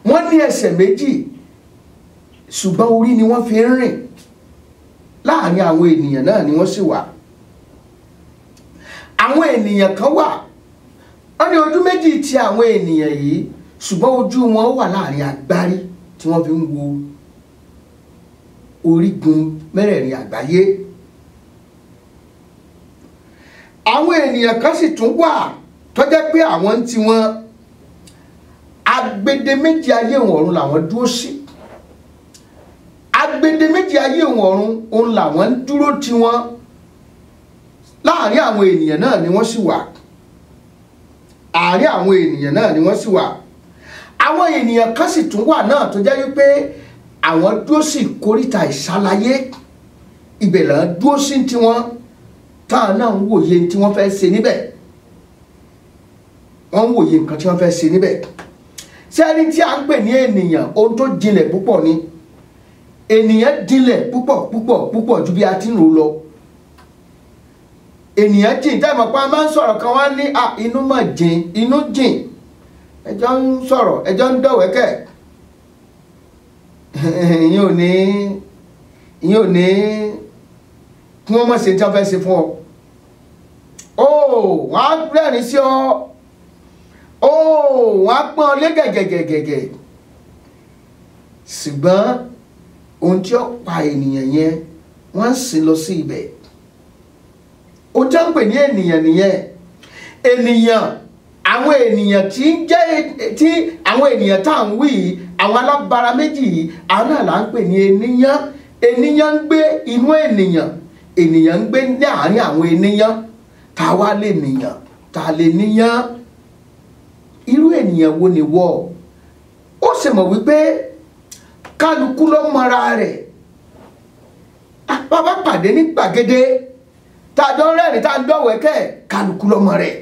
wọ́n ní ẹsẹ̀ méjì ṣùgbọ́n orí ni wọ́n fi ń rìn láàrin àwọn ènìyàn náà ni wọ́n sì wà. àwọn ènìyàn kan wà wọ́n ní ojú méjì ti àwọn ènìyàn yìí ṣùgbọ́n ojú wọn wà láàrin agbárí tí wọ́n fi ń wo orígun mẹ́rẹ̀ẹ̀rin àgbáyé. àwọn ènìyàn kan sì tún wà tó jẹ́ pé àwọn ń tiwọn agbedeméjì ayé ọ̀run làwọn dúró sí. agbedeméjì ayé ọ̀run òun làwọn ń dúró tiwọn. láàrin àwọn ènìyàn náà ni wọ́n sì wà. àárín àwọn ènìyàn náà ni wọ́n sì wà. àwọn ènìyàn kan sì tún wà náà tó jẹ́ wípé àwọn dúró sí ìkóríta ìṣàlàyé. ibẹ̀ là ń dúró sí tiwọn táwọn náà ń wòye tí wọ́n fẹ́ ṣe níbẹ̀. wọ́n ń wòye nǹkan tí wọ́n fẹ́ ṣe níbẹ̀. ṣé ẹni tí a ń pè ní ènìyàn ohun tó jinlẹ̀ púpọ̀ ni. ènìyàn jinlẹ̀ púpọ̀ ju bí a ti ń rò lọ. ènìyàn jìn tẹ́ mọ̀ pé a máa ń sọ̀rọ̀ kan wá ní inú mà jìn inú jìn ẹjọ́ ń sọ̀rọ̀ ẹjọ́ ń dọ̀wẹ́kẹ̀. ìyẹn ò ní kí wọ́n mọ̀ ṣe tí wọ́n fẹ́ ṣe fún ọ. wọ́n á rẹ́rìn sí ọ. wọ́n á pọ́n ọ lé gẹ̀gẹ̀gẹ̀gẹ̀. ṣùgbọ́n ohun tí ó pa ènìyàn yẹn wọ́n ń sìn lọ sí ibẹ̀. ohun tí wọ́n ń pè ní ènìyàn nìyẹn. ènìyàn àwọn ènìyàn tí àwọn ènìyàn tá à ń wí yìí àwọn alábara méjì yìí àwọn náà là ń pè ní ènìyàn. ènìyàn ń gbé inú ènìyàn. ènìyàn ń gbé ní àárín àwọn ènìyàn. ta wá lè nìyàn ta lè níyàn. irú ènìyàn wo ni wọ́? ó sì mọ̀ wípé kálukú ló mọra rẹ̀. bàbá pàdé ní gbàgede tá a jọ ń rẹ́rìn tá a ń dọ̀wẹ́kẹ̀ kálukú ló mọ rẹ̀.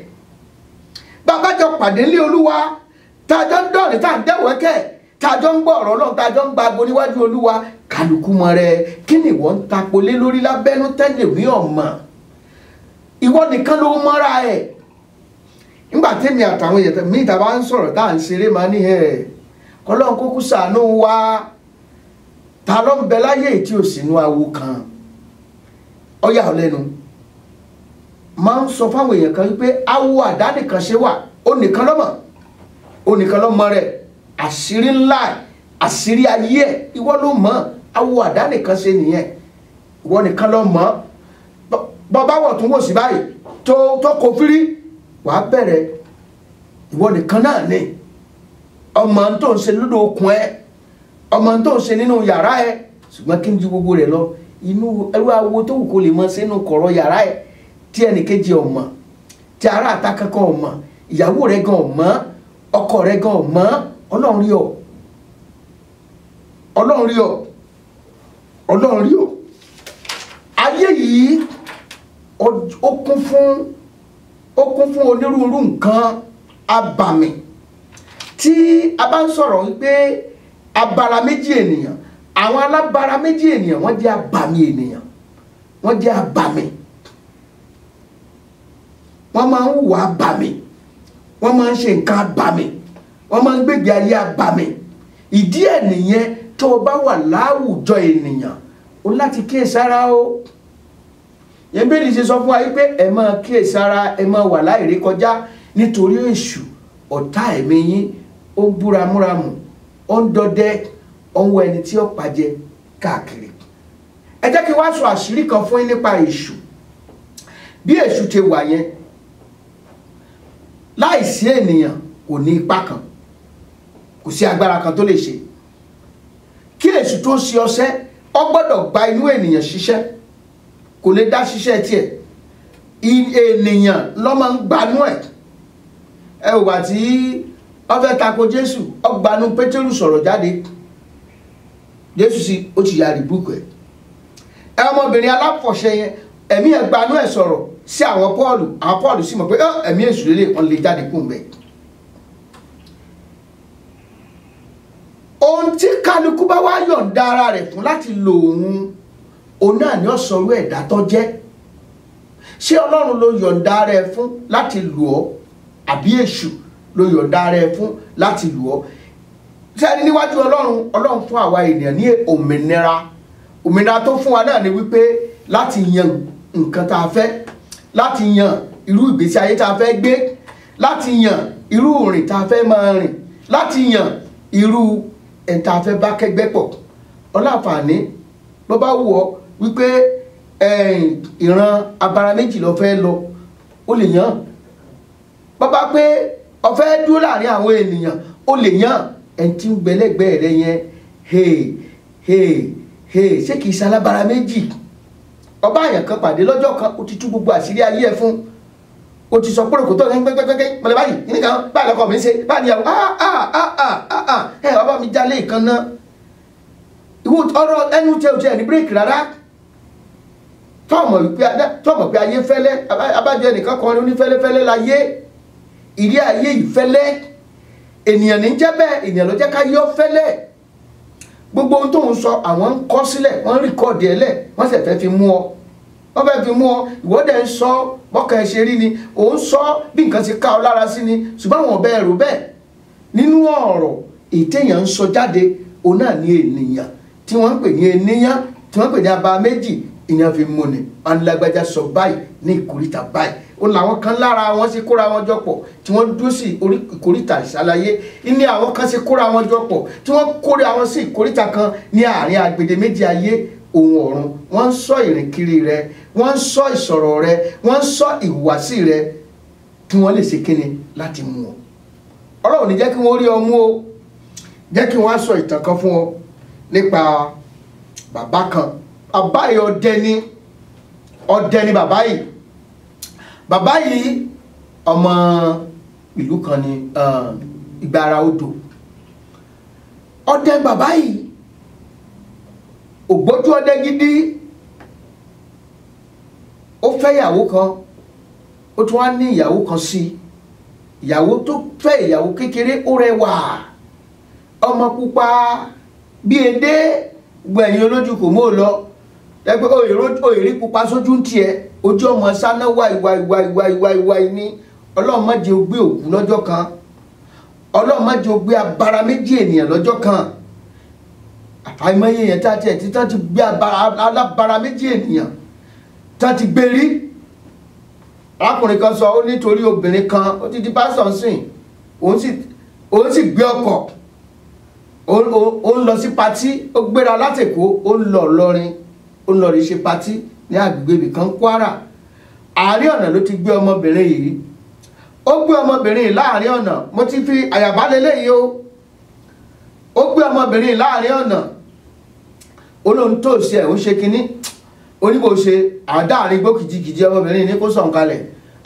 bàbá jọ pàdé ní olúwa tá a jọ ń dọ̀rìn tá a ń dẹ̀wẹ́kẹ̀ tá a jọ ń gbọ́ ọ̀rọ̀ Ọlọ́run tá a jọ ń gba agbo níwájú olúwa kálukú mọ rẹ̀. kí ni ìwọ ń tapolé lórí lábẹ́nú tẹ́lẹ̀ mí ọ̀mọ̀? ìwọ nìkan ló mọ́ra ẹ̀. nígbà tẹ́mi àtàwọn èèyàn mi ìta bá ń sọ̀rọ̀ tá à ń ṣeré máa ní Ọlọ́run kúkú ṣàánú wa. ta ló ń bẹ láyé tí ò sínú awo kan? ọyà ọlẹ́nu máa ń sọ fáwọn èèyàn kan wípé awo àdánìkan ṣe wà ó nìkan lọ́mọ̀ ó nìkan lọ́mọ rẹ̀ àṣírí ńlá àṣírí ayé ẹ̀ ìwọ ló mọ̀. awo àdánìkan ṣe nìyẹn ìwọ nìkan ló mọ̀. bọ́bá wọ̀ tún wò sí báyìí tó kò fírí wàá bẹ̀rẹ̀ ìwọ nìkan náà ni. ọmọ tó ń ṣe lódò okùn ẹ ọmọ tó ń ṣe nínú yàrá ẹ ṣùgbọ́n kí n ju gbogbo rẹ̀ lọ inú ẹrú awo tó wù kó lè mọ sínú kọ̀rọ̀ yàrá ẹ tí ẹnìkejì ọmọ tí ará àta kankan ọmọ ìyàwó rẹ gan ọmọ ọkọ rẹ gan ọmọ. Ọlọ́run rí ọ Ọlọ́run rí ọ Ọlọ́run rí ọ. ayé yìí ó kún fún onírúurú nǹkan abàmì. tí a bá ń sọ̀rọ̀ wípé abara méjì ènìyàn àwọn alábara méjì ènìyàn wọ́n jẹ́ abàmì ènìyàn. wọ́n jẹ́ abàmì. wọ́n máa ń hùwà abàmì. wọ́n máa ń ṣe nǹkan abàmì. wọ́n máa ń gbégbé ayé abàmì. ìdí ẹ̀ nìyẹn tó o bá wà láwùjọ ènìyàn o láti kíyèsára o. yẹn bí ènìyàn ṣe sọ fún wa wípé ẹ máa kíyèsára ẹ máa wà láìrí kọjá nítorí èṣù ọ̀tá ẹ̀mí yín ó ń búramúramù ó ń dọdẹ ó ń wọ ẹni tí ó pàjẹ káàkiri. ẹ jẹ́ kí n wá sọ àṣírí kan fún yín nípa èṣù. bí èṣù ti wà yẹn láìsí ènìyàn kò ní ipá kan kò sí agbára kan tó lè ṣe. kí èṣù tó ṣe ọṣẹ́ ó gbọ́dọ̀ gba inú ènìyàn ṣiṣẹ́ kò lè dá ṣiṣẹ́ tiẹ̀. ènìyàn ló máa ń gbanú ẹ̀. ẹ ò wá tí ó fẹ́ tako Jésù ó gbanú Pétérù sọ̀rọ̀ jáde Jésù sì ó ti ya rìbúkù ẹ̀. ọmọbìnrin aláfọ̀ṣẹ yẹn ẹ̀mí ẹ̀ gbanú ẹ̀ sọ̀rọ̀ sí àwọn Pọ́ọ̀lù sì mọ̀ pé ẹ̀mí èṣù lélẹ̀ wọn lè jáde kún bẹ́ẹ̀. ohun tí kálukú bá wá yọ̀ǹda ara rẹ̀ fún láti lò òun náà ni ó sọ̀rọ̀ ẹ̀dá tó jẹ́. ṣé Ọlọ́run ló yọ̀ǹda rẹ̀ fún láti lò ọ́ àbí èṣù ló yọ̀ǹda rẹ̀ fún láti lù ọ́. sẹ́ni níwájú ọlọ́run fún àwa ènìyàn ní òmìnira tó fún wa náà ni wípé láti yan nǹkan tá a fẹ́, láti yan irú ìgbésí ayé tá a fẹ́ gbé, láti yan irú ìrìn tá a fẹ́ máa rìn, láti yan irú ẹ̀ tá a fẹ́ bá kẹ́gbẹ́ pọ̀. ọláǹfààní ló bá wù ọ́ wípé ìran abara méjì ló fẹ́ lọ, ó lè yàn. bàbá pé ó fẹ́ dúró láàrin àwọn ènìyàn, ó lè yàn. ẹni tí ń gbẹlẹ́gbẹ́ rẹ yẹn ṣé kìí ṣe alábara méjì? ọba àyàn kan pàdé lọ́jọ́ kan, ó ti tú gbogbo àṣírí ayé ẹ̀ fún, ó ti sọ pé kò tó gẹ́gẹ́gẹ́gẹ́ mọ̀lẹ́ báyìí ní kan báyìí lọ́kọ̀ mi ṣe báyìí níyàwó ọba mi jalè kan náà. ìwọ ọ̀rọ̀ ẹnu tẹ òtí ẹ̀ ní bírèkì rárá. tọ́ọ̀mọ̀ pé ayé fẹ́lẹ́, abájọ ẹnìkan kan ní fẹ́lẹ́fẹ́lẹ́ láyé, ìrí ayé ìfẹ́lẹ́, ènìyàn ní jẹ́ bẹ́ẹ̀, ènìyàn ló jẹ́ ká yọ fẹ́lẹ́. gbogbo ohun tó ń sọ àwọn ń kọ sílẹ̀, wọ́n ń rìkọ́ọ̀dì ẹ̀ lẹ̀, wọ́n sì fẹ́ fi mú ọ, ìwọ́dẹ̀ ń sọ bọ́kàn ẹ̀ ṣe rí ni, òun sọ bí nǹkan ti ká ọ lára sí ni, ṣùgbọ́n àwọn ọ̀bẹ ẹ̀rù bẹ́ẹ̀ nínú ọ̀rọ̀ ètèèyàn ń sọ jáde, òun náà ní ènìyàn tí wọ́n ń pè ní ènìyàn, tí wọ́n ń pè ní abá méjì, ìyẹn fi mú ni. alágbájá sọ báyìí ní ìkórìtà báyìí, ó làwọn kan lára wọn sì kóra wọn jọ pọ̀ tí wọ́n dúró sí ìkórìtà ìṣàlàyé, ní àwọn kan sì kóra wọn jọ pọ̀ tí wọ́n kóra wọn sí ìkórìtà kan ní àárín agbede méjì ayé ohun ọ̀run. wọ́n ń sọ ìrìnkiri rẹ, wọ́n ń sọ ìsọ̀rọ̀ rẹ, wọ́n ń sọ ìhùwàsí rẹ kí wọ́n lè ṣe kíni láti mú ọ. ọlọ́run ní jẹ́ kí wọ́n rí ọ mú o. jẹ́ kí wọ́n á sọ ìtàn kan fún ọ nípa bàbá kan. bàbá yìí ọdẹ ni bàbá yìí. bàbá yìí ọmọ ìlú kan ní Ìgbára Odò. ọdẹ bàbá yìí ògbójú ọdẹ gidi. ó fẹ́ ìyàwó kan, ó tún wá ní ìyàwó kan sí. ìyàwó tó fẹ́ ìyàwó kékeré, ó rẹwà, ọmọ pupa bí edé, gbẹ̀yìn olójú kò mọ́ lọ. ẹgbẹ́ òyìnrí pupa sójú ń tiẹ̀, ojú ọmọ sáná wá ní. ọlọ́run má jẹ́ ó gbé òkú lọ́jọ́ kan, ọlọ́run má jẹ́ ó gbé abara méjì ènìyàn lọ́jọ́ kan. àìmọye yẹn tá ti gbé alábara méjì ènìyàn tá ti gbé rí. arákùnrin kan sọ, ó nítorí obìnrin kan, ó ti di pásọ̀ sìn, òun sì gbé ọkọ̀, ó ń lọ sí patí, ó gbéra látèkó, ó ń lọ Ìlọrin, ó ń lọ rí ṣe patí ní agbègbè ibì kan Kwara. àárín ọ̀nà ló ti gbé ọmọbìnrin yìí. ó gbé ọmọbìnrin yìí láàrin ọ̀nà, mo ti fi àyàbá lélẹ́yìí o. ó gbé ọmọbìnrin yìí láàrin ọ̀nà, olóhun tó ṣe ẹ̀ ó ṣe kínní, oníbò ṣe àdáàrin gbó kìjìkìjì ọmọbìnrin ní kó sọ̀ kalẹ̀.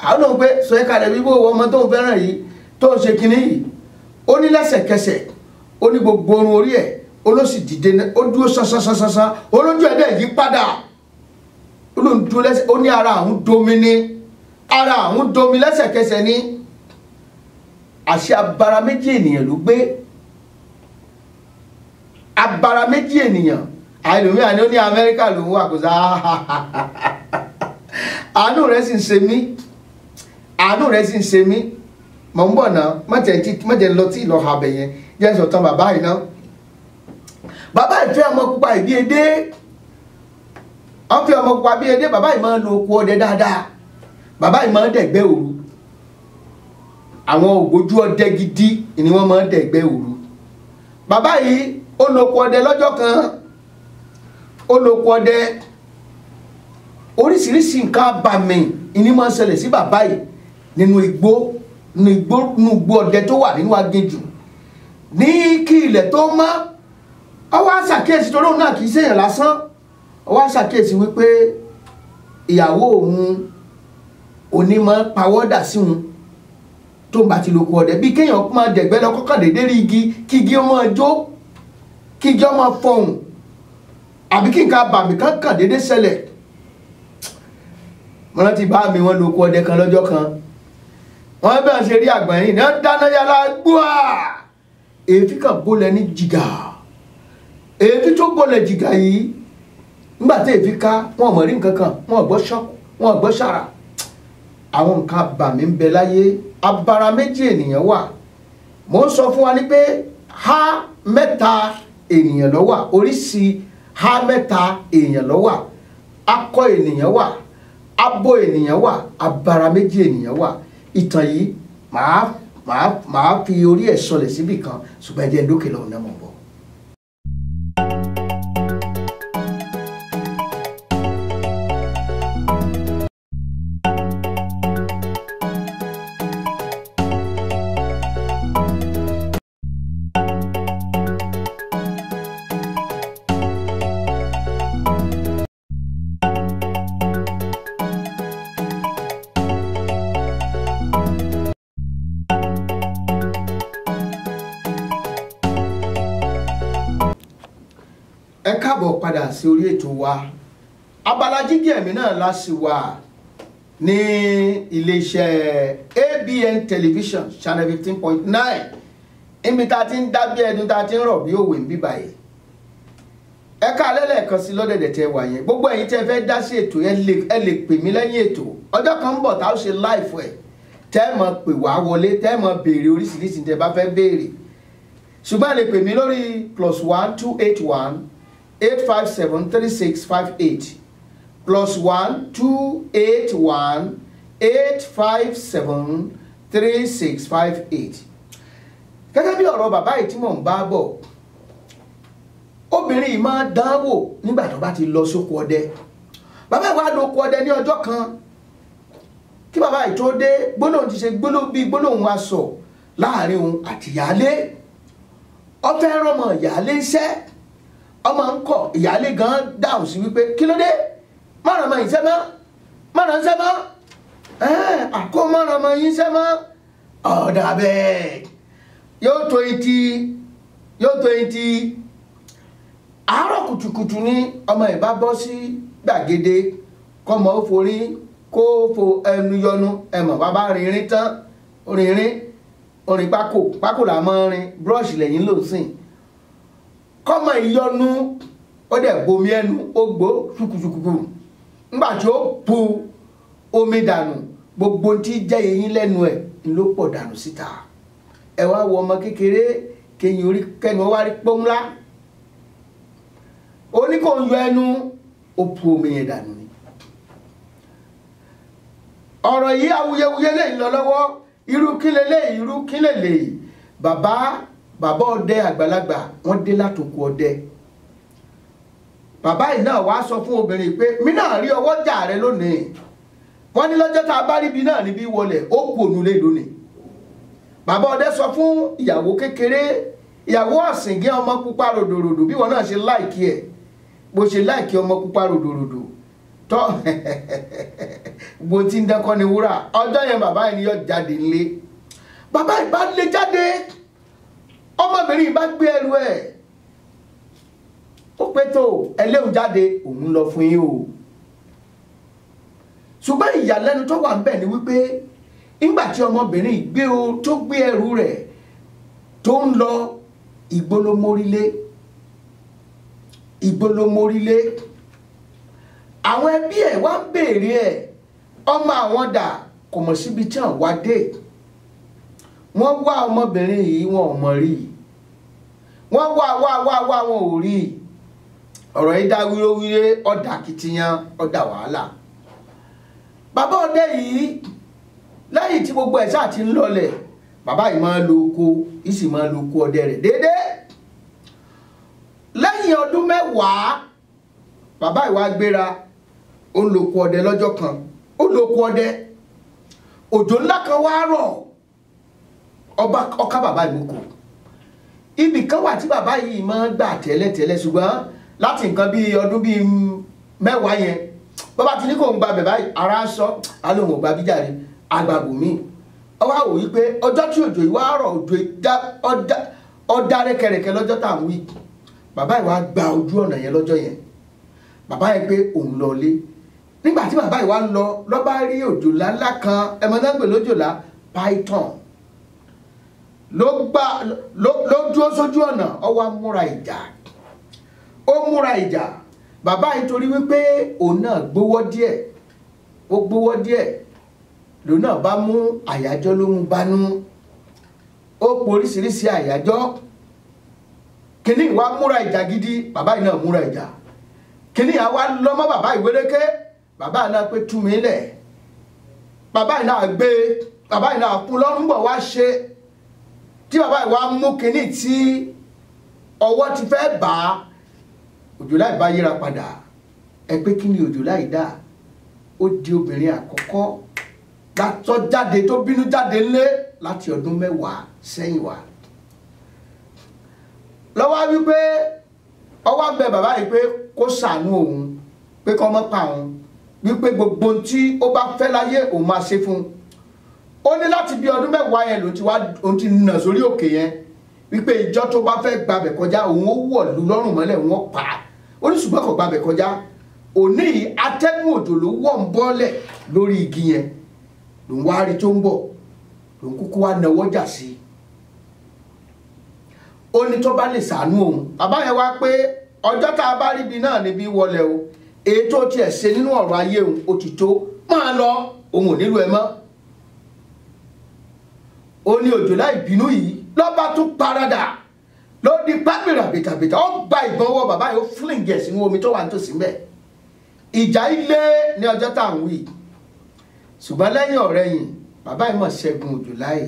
àwọn náà pé sọ ẹ́ kalẹ̀ bíbó ọmọ tó ń fẹ́ràn yìí tó ń ṣe kínní yìí. ó ní lẹ́sẹ̀kẹsẹ̀, ó ní gbogbo orun orí ẹ̀, olóṣì dìde, ó dúró sánsánsánsánsán, olójú ẹ̀ dẹ̀ yí padà, olóhun dúró lẹ́sẹ̀, ó ní ara àwọn domi lẹ́sẹ̀kẹsẹ̀ ní. àṣẹ abara méjì ènìyàn ló gbé, abara méjì ènìyàn. àìlòmíà ni ó ní Amẹ́ríkà ló ń wà kó sáà àánú rẹ̀ sì ń ṣe mí, mọ̀ ń bọ̀ náà, mọ̀jẹ̀ lọ tí ìlọ àbẹ̀ yẹn jẹ́ sọ̀tàn bàbá yìí náà. bàbá yìí fẹ́ ọmọ pupa ìbí edé, wọ́n fi ọmọ pupa bí edé. bàbá yìí máa ń lo oko ọdẹ dáadáa, bàbá yìí máa ń dẹ̀gbẹ́ òru. àwọn ògbójú ọdẹ gidi ni wọ́n máa ń dẹ̀gbẹ́ òru. bàbá yìí ó lo oko ọdẹ lọ́jọ́ kan, ó lo oko ọdẹ, oríṣiríṣi nǹkan abàmì ìní máa ń ṣẹlẹ̀ sí bàbá yìí nínú igbó ọdẹ tó wà nínú aginjù. ní kí ilẹ̀ tó mọ́, ó wá ṣàkíyèsí, torí òun náà kì í ṣèyàn lásán, ó wá ṣàkíyèsí wípé ìyàwó òun òní máa pawọ́dà sí òun tó ń bá ti lóko ọdẹ, bí kéèyàn máa dẹ̀gbẹ́ lọ kọ́kàn dédé rí igi, kí igi ọmọ jó, kí igi ọmọ fọhùn, àbí kí nǹkan abàmì kankan dédé ṣẹlẹ̀. mo rántí bá mi wọn lóko ọdẹ kan lọ́jọ́ kan, wọ́n bẹ̀rẹ̀ ṣe rí àgbọ̀nrín náà dáná yàrá gbúà, èéfín kan bólẹ̀ ní jìgà. èéfín tó bólẹ̀ jìgà yìí, nígbà tí èéfín ká, wọn ò mọ̀ rí nǹkan kan, wọn ò gbọ́ ṣọ́kù, wọn ò gbọ́ ṣàrà. àwọn nǹkan àbàmì ń bẹ láyé, abara méjì ènìyàn wà. Mo ń sọ fún wa ní pé há mẹ́ta ènìyàn ló wà, oríṣi há mẹ́ta èèyàn ló wà. Akọ ènìyàn wà, abo ènìyàn wà, abara méjì ènìyàn wà. Ìtàn yìí màá fi orí ẹ̀ sọlẹ̀ síbì kan, ṣùgbọ́n ẹ jẹ́ lókè lọ́hùn náà mọ̀ bọ̀. Ẹ káàbọ̀ padà sí orí ètò wa. Abala jígí ẹ̀mí náà la sì wà ní iléeṣẹ́ ABN television channel 15.9 níbi tá ti ń dábí ẹdun tá ti ń rọ̀ bí òwe ń bí báyìí. Ẹ káalẹ́ lẹ́ẹ̀kan sí lọ́dẹ̀dẹ̀ tẹ́ wà yẹn. Gbogbo ẹ̀yin tẹ́ fẹ́ dá sí ètò ẹ lè pè mí lẹ́yìn ètò. Ọjọ́ kan ń bọ̀ tá ó ṣe live ẹ̀ tẹ́ mọ̀ pè wá wọlé tẹ́ mọ̀ béèrè oríṣiríṣi tẹ́ bá fẹ́ béèrè. Ṣùgbọ́n ẹ lè pè mí lórí +1 281 857 3658 +1 281 857 3658. Gẹ́gẹ́ bí ọ̀rọ̀ bàbá yìí tí mò ń bá bọ̀, obìnrin yìí máa dánwò nígbà tó bá ti lọ sóko ọdẹ. Bàbá yìí wá lóko ọdẹ ní ọjọ́ kan kí bàbá yìí tó dé, gbólóhùn ti ṣe gbólóhùn wa sọ láàrin òun àti ìyálé. Ó fẹ́ rán ọmọ ìyálé iṣẹ́, ọmọ ń kọ̀, ìyálé gan dáhùn sí wípé kí ló dé, márùn ọmọ ìṣẹ́ mọ́, márùn ṣẹ́ mọ́, àkó márùn ọmọ yín ṣẹ́ mọ́, ọ̀dà bẹ́ẹ̀ yóò tó etí. Àárọ̀ kùtùkùtù ní ọmọ ìbá bọ́ sí gbàgede kọmọ ó forí kó fo ẹnu yọnu, ẹmọ̀ bàbá rìnrìn tán, orin pákó là mọ́ rin brush lẹ́yìn ló sìn. Kọ́mọ ìyọnu ó dẹ̀ bomi ẹnu ó gbó ṣùkùṣùkùkù, nígbà tí ó pu omi dànù, gbogbo tí jẹ́ eyín lẹ́nu ẹ̀ ló pọ̀ dànù síta. Ẹ wá wo ọmọ kékeré kẹyìn orí kẹnu wá rí pọ́nlá, ó ní kò ń yọ ẹnu, ó pu omi yẹn dànù ni. Ọ̀rọ̀ yìí awuyewuye lè lọ lọ́wọ́, irú kí lélẹ́yìí. Bàbá ọdẹ àgbàlagbà wọ́n dé látòkù ọdẹ. Bàbá yìí náà wá sọ fún obìnrin pé mi náà rí ọwọ́ jà rẹ lónìí. Wọ́n ní lọ́jọ́ tá a bá ríbi náà níbi wọlé ó kú ònúlé lónìí. Bàbá ọdẹ sọ fún ìyàwó kékeré, ìyàwó ọ̀sìngín ọmọ pupa ròdòròdò bí wọn náà ṣe láìkí ẹ̀, bó ṣe láìkí ọmọ pupa ròdòròdò tọ́ bó ti ń dẹ́kọ́ ni wúrà. Ọjọ́ yẹn bàbá yìí ni yọ jáde nílé. Bàbá yìí bá lé jáde, ọmọbìnrin bá gbé ẹrù ẹ̀, ó pé tó ẹlẹ́hùn jáde, òun lọ fún yín o. Ṣùgbọ́n ìyàlẹ́nu tó wà ń bẹ̀ ni wípé nígbà tí ọmọbìnrin tó gbé ẹrù rẹ̀ tó ń lọ, igbó ló mórílé. Àwọn ẹbí ẹ̀ wá ń béèrè ẹ̀, ọmọ àwọn dà, kò mọ̀ síbi tí àwọn wá dé. Wọ́n wá ọmọbìnrin yìí wọn ò mọ̀ rí, wọ́n wá wọn ò rí. Ọ̀rọ̀ yìí dá wírówíré, ọ̀dà kìtìyàn, ọ̀dà wàhálà. Bàbá ọdẹ yìí lẹ́yìn tí gbogbo ẹ̀ sáà ti ń lọlẹ̀, bàbá yìí máa lo oko, ìsì máa lo oko ọdẹ rẹ̀ déédéé. Lẹ́yìn ọdún 10, bàbá yìí wá gbéra, ó ń lo oko ọdẹ lọ́jọ́ kan, ó lo oko ọdẹ, òjò ńlá kan wá rọ̀, ọká bàbá yìí mú kò. Ibì kan wà tí bàbá yìí máa ń gbà tẹ́lẹ̀tẹ́lẹ̀, ṣùgbọ́n láti nǹkan bí ọdún bí 10 yẹn, bàbá ti ní kò ń gba bẹ̀ báyìí, ara sọ alóhùn ò gba bíjàre agbàbò mi. Ó wá wò wípé ọjọ́ tí òjò yìí wá rọ̀, òjò ọ̀dá rẹ́kẹrẹkẹ lọ́jọ́ tá à ń wí. Bàbá yìí wá gba ojú ọ̀nà yẹn lọ́jọ́ yẹn. Bàbá yìí pé òun lọ lé. Nígbà tí bàbá yìí wá ń lọ, ló bá rí òjòlá ńlá kan, ẹmọ náà ń pè lójòlá python. Ló dúró sójú ọ̀nà, ó wá múra ìjà. Bàbá yìí torí wípé òun náà gbówó díẹ̀, lòun náà bá mú àyájọ́ ló mú bánú. Ó po oríṣiríṣi àyájọ́. Kìnní ìwà múra ìjà gidi, bàbá yìí náà múra ìjà. Kìnní àwa lọ́mọ bàbá ìwéréké, bàbá náà pé tú mi lẹ̀. Bàbá yìí náà gbé, bàbá yìí náà kún lọ́rùn bọ̀ wá ṣe. Tí bàbá yìí wá mú kìnní tí ọwọ́ ti fẹ́ bà á, Òjòláì bá yíra padà. Ẹ pé kí ni Òjòláì dà? Ó di obìnrin àkọ́kọ́ látọ́ jáde tó bínú jáde lé láti ọdún 10 sẹ́yìn wá. Lọ́wọ́ wípé ọwọ́ bẹ bàbá yìí pé kó ṣàánú òun, pé kó má pa òun, wípé gbogbo tí ó bá fẹ́ láyé òun máa ṣe fún un. Ó ní láti bí ọdún 10 yẹn òun ti nà sórí òkè yẹn, wípé ìjọ tó bá fẹ́ gbabẹ̀ kọjá òun ó wọ̀ lù lọ́rùn mọ́lẹ̀ wọ́n pa á. Ó ní ṣùgbọ́n kò gbabẹ̀ kọjá. Òní yìí atẹ́gùn òjò ló wọ̀ ń bọ́lẹ̀ lórí igi yẹn, lòun wá rí tó ń bọ̀, lòun kúkú wá nawọ́ jà sí i. Ó ní tó bá lè ṣàánú òun. Bàbá yẹn wá pé ọjọ́ tá a bá rí ibi náà níbi wọlé o, èyí tó tiẹ̀ ṣe nínú ọ̀rọ̀ ayé òun ó ti tó, máa lọ, òun ò nílò ẹ mọ́. Ó ní Òjòláì bínú yìí lọ́ba tún paradà ló di pápẹ́rẹ́ àbètàbètà, ó gba ìbọn wọ bàbá yìí ó fúlìngẹ̀ sínú omi tó wà nítòsí mẹ́. Ìjà ilé ní ọjọ́ tá à ń wí, ṣùgbọ́n lẹ́yìn ọ̀rẹ́yìn bàbá yìí mọ̀ ṣẹ́gun Òjòláì.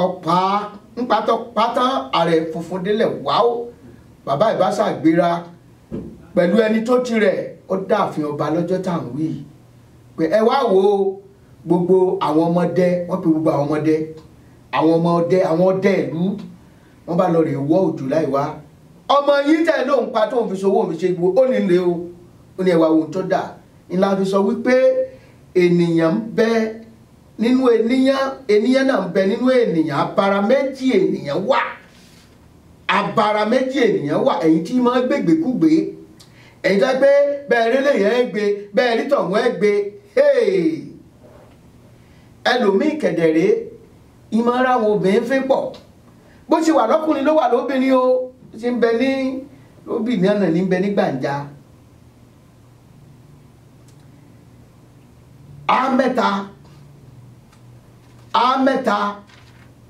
Ọ̀pá ńpatọ́ pátán ààrẹ funfun délẹ̀ wáó. Bàbá yìí bá ṣàgbéra pẹ̀lú ẹni tó tirẹ̀, ó dáàfin ọba lọ́jọ́ tá à ń wí pé ẹ wá wo gbogbo àwọn ọmọdé, wọ́n pe gbogbo àwọn ọmọdé, àwọn ọdẹ ìlú, wọ́n bá lọ rè wọ́ Òjòláì wá. Ọmọ yìí tẹ̀ lóun pa tóun fi sowó mi ṣe gbogbo, ó ní lè o, ó ní ẹwà ohun tó dà. Ńlá fi sọ wípé ènìyàn ń bẹ nínú ènìyàn náà ń bẹ nínú ènìyàn, abara méjì ènìyàn wà, abara méjì ènìyàn wà. Ẹ̀yin tí máa gbégbékúgbé, ẹ̀yin tó pé bẹ́ẹ̀ rí lèyàn ẹ gbé, bẹ́ẹ̀ rí tọ̀hún ẹ gbé. Ẹlòmíì kẹ̀dẹ̀rẹ́ ìmọ̀ ara àwọn obìnrin fi pọ̀, bó ṣe wà lọ́kùnrin ló wà lóbìnrin o, ṣe ń bẹ ní lóbìnrin náà ní ń bẹ ní gbàǹjà. Àmẹ́ta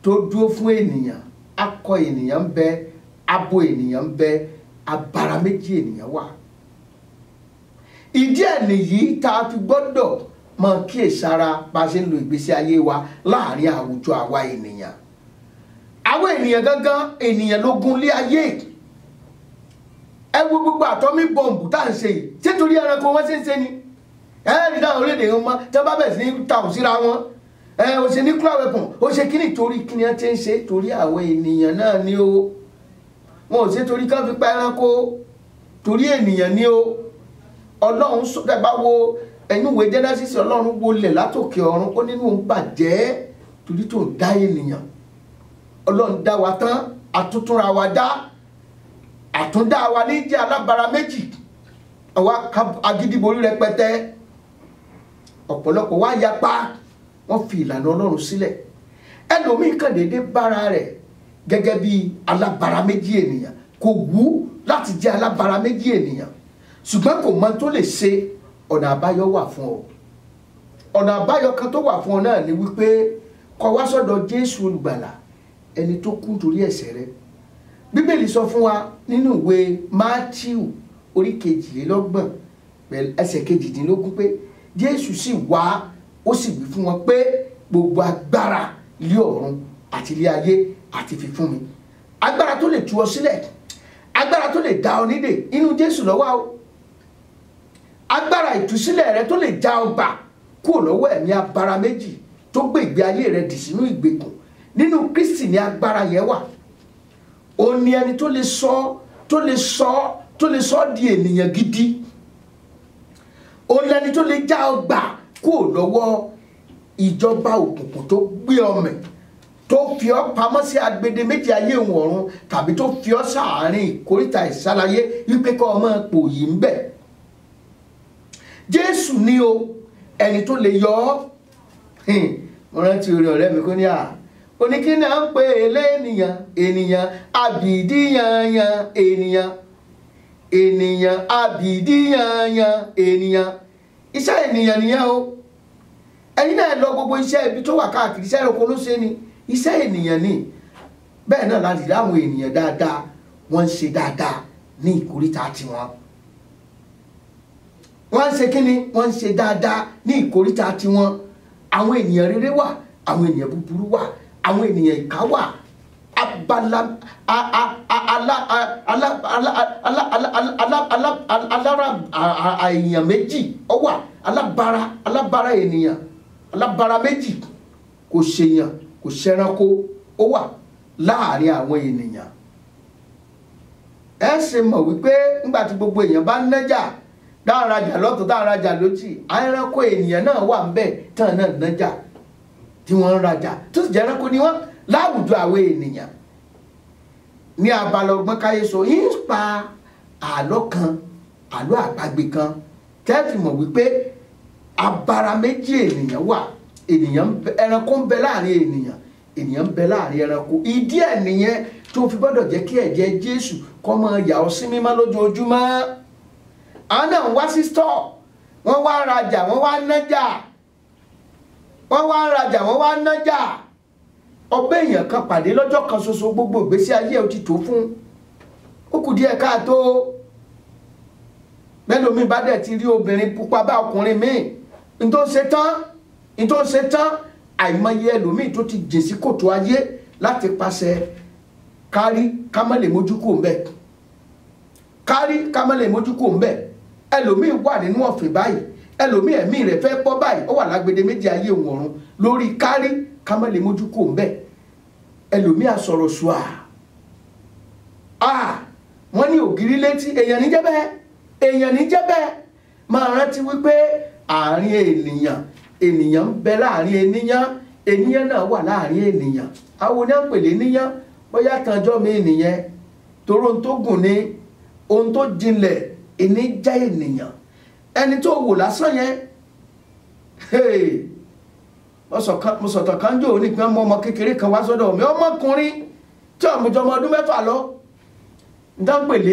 tó dúró fún ènìyàn, akọ ènìyàn ń bẹ, abo ènìyàn ń bẹ, abara méjì ènìyàn wà. Ìdí ẹ̀ nìyí tá a fi gbọ́dọ̀ mọ kíyèsára bá a ṣe ń lo ìgbésí ayé wa láàrin àwùjọ àwa ènìyàn. Àwọn ènìyàn gangan, ènìyàn ló gun lé ayé. Ẹ wo gbogbo àtọ́mí bọ̀m̀bù tá à ń ṣe yìí, ṣé torí ẹranko wọ́n ṣe ń ṣe ni? Rí dáhùn orílẹ̀-èdè wọn mọ́ tí wọ́n bá bẹ̀rẹ̀ sí ní tàwọn síra wọn. Ó ṣe nuclear weapon, ó ṣe kíní torí kíní ẹ ti ń ṣe torí àwọn ènìyàn náà ni o. Wọn ò ṣe torí ká fi pa ẹranko, torí ènìyàn ni o. Ọlọ́run sọ́dọ̀ bá wo ẹ̀yìn ìwé Genesis, Ọlọ́run wọlé látòkè ọ̀run, ó nínú òun bàjẹ́ torí tó dá ènìyàn. Ọlọ́run dá wa tán, àtúntúnra wa dá, àtúndá wa ní jẹ́ alábara méjì, àwa agídíborí rẹpẹtẹ. Ọ̀pọ̀lọpọ̀ wá yapa, wọ́n fi ìlànà Ọlọ́run sílẹ̀. Ẹlòmíì kàn déédé bára rẹ̀ gẹ́gẹ́ bí alábara méjì ènìyàn, kò wù láti jẹ́ alábara méjì ènìyàn, ṣùgbọ́n kò mọ tó lè ṣe. Ọ̀nà àbáyọ wà fún ọ. Ọ̀nà àbáyọ kan tó wà fún ọ náà ni wípé kó wá sọ́dọ̀ Jésù olùgbàlà, ẹni tó kú torí ẹ̀ṣẹ̀ rẹ. Bíbélì sọ fún wa nínú ìwé Mátíù orí 22 ẹsẹ̀ 18 pé Jésù sì wá, ó sì wí fún wọn pé gbogbo agbára ilé ọ̀run àti ilé ayé àti fi fún mi. Agbára tó lè tú ọ sílẹ̀, agbára tó lè dá ọ nídè, inú Jésù ló wà o. Agbára ìtúsílẹ̀ rẹ tó lè já ọ gbà kúrò lọ́wọ́ ẹ̀mí abara méjì tó gbé ìgbé ayé rẹ dì sínú ìgbèkùn, nínú Kristi ni agbára yẹn wà. Ó ní ẹni tó lè sọ di ènìyàn gidi. Ó ní ẹni tó lè já ọ gbà kúrò lọ́wọ́ ìjọba òkùnkùn tó gbé ọ mì, tó fi ọ pamọ́ sí agbede méjì ayé òun ọ̀run, tàbí tó fi ọ sáàárín ìkóríta ìsálayé wípé kọ́ ọmọ pò yìí ń bẹ̀. Jésù ni o, ẹni tó lè yọ ọ́. Mo rántí orin ọ̀rẹ́ mi kó ní oníkíni à ń pè é lẹ́nìyàn, ènìyàn àbìdíyanyan ènìyàn, àbìdíyanyan ènìyàn. Iṣẹ́ ènìyàn nìyẹn o. ẹ̀yin náà lọ gbogbo iṣẹ́ ibi tó wà káàkiri iṣẹ́ ẹranko ló ṣe ni iṣẹ́ ènìyàn ni bẹ́ẹ̀ náà láti rí àwọn ènìyàn dáadáa wọ́n ń ṣe dáadáa ní ìkóríta tiwọn wọ́n ń ṣe kíni wọ́n ń ṣe dáadáa ní ìkóríta tiwọn àwọn ènìyàn rere wà àwọn ènìyàn búburú wà àwọn ènìyàn ìkà wà alára èèyàn méjì ó wà alábára ènìyàn alábára méjì kò ṣèyàn kò ṣẹranko ó wà láàrin àwọn ènìyàn ẹ ṣe mọ̀ wípé nígbà tí gbogbo èèyàn bá nájà dáhàrajà lọ́tọ̀ dáhàrajà lójì ẹranko ènìyàn náà wà ń bẹ̀ tán náà nájà tí wọ́n ń rajà tó sì jẹ́ ẹranko ni wọ́n láwùjọ àwọn ènìyàn ní abala ọgbọ́n káyé sọ yín pa àlọ́ kan àlọ́ àpagbè kan tẹ́ẹ̀tì mọ̀ wípé abara méjì ènìyàn wà ènìyàn ẹranko ń bẹ láàrin ènìyàn ènìyàn ń bẹ láàrin ẹranko ìdí ẹ̀ nìyẹn tó fi gbọ́dọ̀ jẹ́ kí ẹ̀jẹ̀ Jésù kó máa yà ọ́ sí mímọ́ lójoojúmọ́ àwọn náà ń wá sí stọ̀ wọ́n wá rajà wọ́n wá nájà wọ́n wá rajà wọ́n wá nájà ọbẹ̀ èèyàn kan pàdé lọ́jọ́ kan ṣoṣo gbogbo ìgbésí ayé ò ti tó fún ó kù díẹ̀ káàtó mẹ́lòmí bá dẹ̀ ti rí obìnrin pupa bá ọkùnrin míì ní tó ń ṣe tán àìmọye ẹlòmíì tó ti jìn sí kòtò ayé láti pàṣẹ kárí ká má lè mójú kò ń bẹ̀ kárí ká má lè mójú kò ń bẹ̀ ẹlòmíì wà nínú ọ̀fìn báyìí ẹlòmíì ẹ̀mí rẹ̀ fẹ́ bọ́ báyìí ó wà lágbede méjì ayé òun ọ̀run lórí kárí ká má lè mójú kò ń bẹ̀ ẹlòmíì àsọ̀rọ̀ ṣùà wọ́n ní ògiri létí èèyàn ní jẹ́ bẹ́ẹ̀ máa rántí wípé àárín ènìyàn ń bẹ láàrin ènìyàn náà wà láàrin ènìyàn àwọn oní àpèlé níyàn bóyá tànjọ́ mi ènìyàn toró ohun tó gùn ní ohun tó jinlẹ̀ ìní jẹ́ ènìyàn ẹni tó wò lásán yẹn mo sọ̀tọ̀ kan jò ní pé ọmọ kékeré kan wá sọ́dọ̀ mi ọmọkùnrin tí ọmọjọ́ ọmọ ọdún 6 lọ dápèlé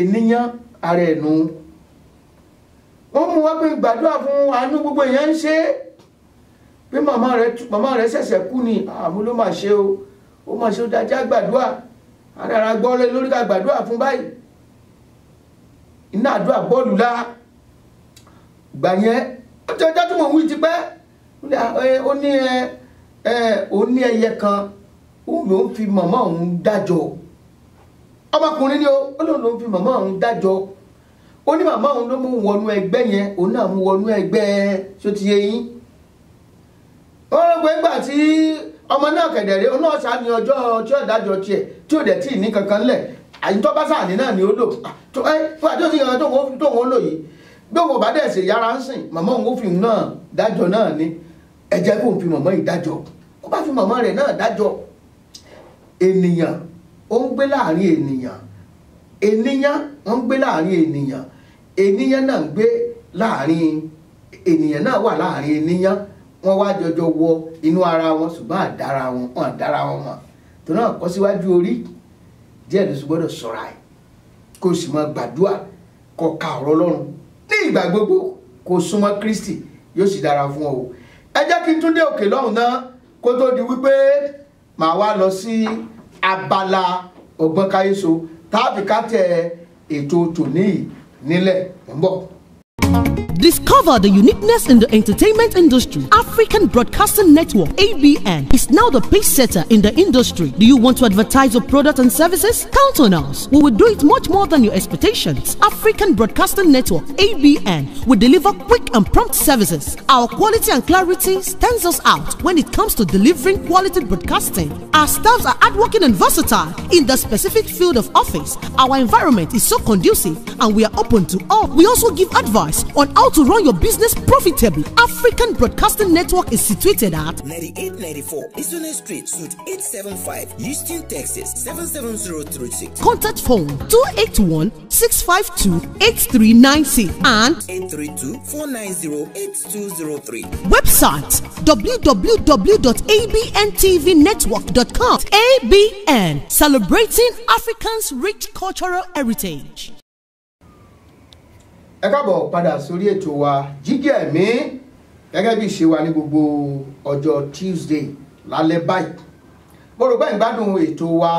ènìyàn ara ẹ̀nu wọ́n mú wá pé gbàdúrà fún àánú gbogbo èèyàn ń ṣe pé màmá rẹ̀ ṣẹ̀ṣẹ̀ kú ni àmú ló máa ṣe ó máa ṣe ó dájá gbàdúrà ara gbọ́ lórí ká gbàdúrà fún báyìí iná àdúrà bọ́ọ̀lù lá gbà yẹn ó ti ọjọ́ tí mò ń wí ti pẹ́ ó ní ẹyẹ kan òun ló ń fi màmá òun dájọ́ ọmọkùnrin ni ó lóun ló ń fi màmá òun dájọ́ ó ní màmá òun ló mú wọnú ẹgbẹ́ yẹn òun náà mú wọnú ẹgbẹ́ ṣó ti yé yín wọ́n rọ pé nígbà tí ọmọ náà kẹ̀dẹ̀rẹ́ òun náà ṣáà ní ọjọ́ tí ó dájọ́ tiẹ̀ tí ò dẹ̀ tí ì ní kankan lẹ̀ àyíntọ́ bá sáà ní náà ni ó lò fún àjọ ìyàwó tó wọ́n lò yìí bí òun ò bá dẹ̀ ṣe yára ń sìn màmá òun ó fi òun náà dájọ́ náà ni ẹ jẹ́ kó òun fi màmá yìí dájọ́ kó bá fi màmá rẹ̀ náà dájọ́ ènìyàn ó ń gbé láàrin ènìyàn wọ́n ń gbé láàrin ènìyàn náà ń gbé láàrin ènìyàn náà wà láàrin ènìyàn wọ́n wá jọjọ wọ inú ara wọn ṣùgbọ́n àdára wọn mọ̀ tó náà kọ́ síwájú orí díẹ̀ ló sì gbọ́dọ̀ ṣọ́ra ẹ̀ kó sì máa gbàdúrà kó ka ọ̀rọ̀ Ọlọ́run ní ìgbà gbogbo kó súnmọ́ Kristi yóò sì dára fún ọ ẹ jẹ́ kí n tún dé òkè lọ́hùn náà kó tó di wípé màá wá lọ sí abala ọgbọ́n káyéso tàbí ká tẹ ètò tòní nílẹ̀ ń bọ̀. Discover the uniqueness in the entertainment industry. African Broadcasting Network, ABN, is now the pace setter in the industry. Do you want to advertise your product and services? Count on us. We will do it much more than your expectations. African Broadcasting Network, ABN, will deliver quick and prompt services. Our quality and clarity stands us out when it comes to delivering quality broadcasting. Our staffs are hardworking and versatile in the specific field of office. Our environment is so conducive and we are open to all. We also give advice on how to run your business profitably. African Broadcasting Network is situated at 9894 Eastern Street, Suite 875, Houston, Texas 77036. Contact phone 281-652-8396 and 832-490-8203. Website www.abntvnetwork.com. ABN, celebrating Africans' rich cultural heritage. Ẹ káàbọ̀ padà sórí ètò wa Jígí Ẹ̀mí gẹ́gẹ́ bí ìṣe wa ní gbogbo ọjọ́ Tuesday lálẹ́ báyìí mo rò pé ń gbádùn ètò wa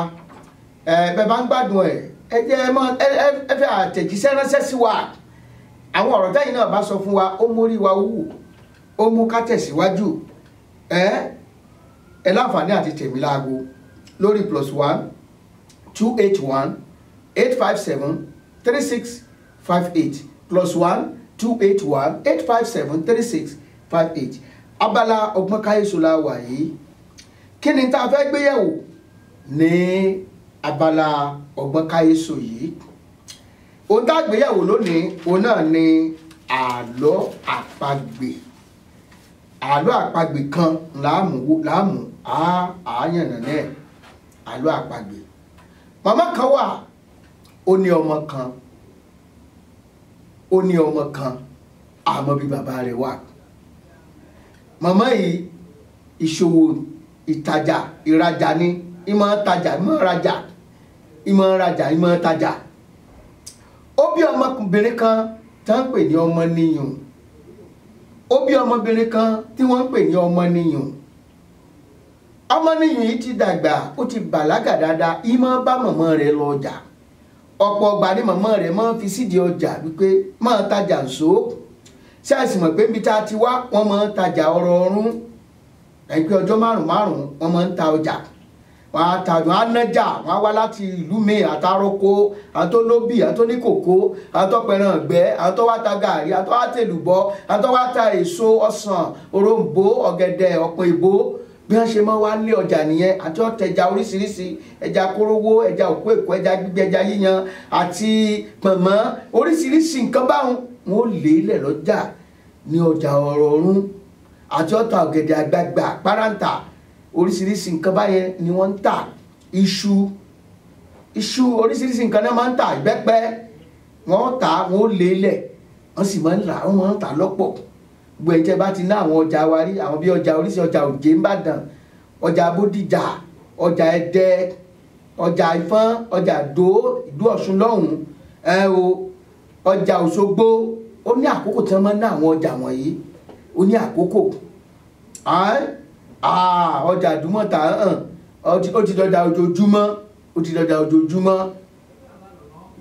bẹ́ẹ̀ bá ń gbádùn ẹ jẹ́ ẹ fẹ́ àtẹ̀jíṣẹ́ ránṣẹ́ sí wa àwọn ọ̀rọ̀ tẹ́yìn náà bá sọ fún wa ó mórí wa wù ó mú ká tẹ̀síwájú ẹ láǹfààní àti tèmi láago lórí +1 281 857 3658 +1 281 857 3658 abala ọgbọ́n káyéṣo la wà yìí kí ni tá a fẹ́ gbéyẹ̀wò ní abala ọgbọ́n káyéṣo yìí ohun tá a gbéyẹ̀wò lónìí òun náà ni àlọ́ àpagbè kan láàmú àáyànnà náà àlọ́ àpagbè màmá kan wà ó ní ọmọ kan àmọ́ bí bàbá rẹ̀ wà màmá yìí ìṣòwò ìtajà ìrajà ní ìmọ̀ tajà ìmọ̀ tajà ó bí ọmọbìnrin kan tí wọ́n ń pè ní Ọmọníyùn ó bí ọmọbìnrin kan tí wọ́n ń pè ní Ọmọníyùn Ọmọníyùn yìí ti dàgbà ó ti bàlágà dáadáa ìmọ̀ bá màmá rẹ̀ lọ ọjà ọ̀pọ̀ ọgbà ni màmá rẹ̀ máa fi sídìí ọjà wípé máa tajà ǹso ṣé àìsàn mọ̀ pé níbi tá a ti wá wọ́n máa ń tajà ọrọ̀ ọ̀run ẹ̀pẹ́ ọjọ́ márùn-ún wọ́n máa ń ta ọjà wọ́n á ta wọ́n á nájà wọ́n á wá láti ìlú mi àtàrọ́kọ àtọ́ lóbì àtọ́ ní kòkó àtọ́ pẹ̀ràn ọ̀gbẹ́ àtọ́ wá ta gàrí àtọ́ wá tèlùbọ́ àtọ́ wá ta èso ọsàn òrombó ọ̀gẹ̀dẹ̀ ọ̀pọ̀ ìbò bí wọ́n ṣe máa wá lé ọjà nìyẹn àti ọ̀tẹ̀jà oríṣiríṣi ẹja kórówó ẹja òkú èkó ẹja gbígbẹ ẹja yíyan àti pọ̀nmọ́ oríṣiríṣi nǹkan báwọn wọn ò lé lẹ̀ lọ́jà ní ọjà ọ̀rọ̀ ọ̀run àti ọ̀tà ọ̀gẹ̀dẹ̀ àgbààgbà páráǹtà oríṣiríṣi nǹkan báyẹn ni wọ́n ń tà iṣu oríṣiríṣi nǹkan náà máa ń tà ìbẹ́pẹ wọ́n tà wọ́n lé lẹ̀ wọ́n sì máa ń rà wọ́n máa ń tà lọ́pọ̀ gbogbo ẹ̀jẹ̀ bá ti ná àwọn ọjà wa rí àwọn bí ọjà oríṣi ọjà Òjé ńbàdàn ọjà Bódìjà ọjà Ẹdẹ ọjà Ìfọ̀n ọjà Ìdó ìlú Ọ̀ṣun lọ́hùn-ún ọjà Òṣogbo ó ní àkókò tí wọ́n máa ń ná àwọn ọjà wọ̀nyí ó ní àkókò ọjà Ìdúmọ̀tà ó ti dọjà ojoojúmọ́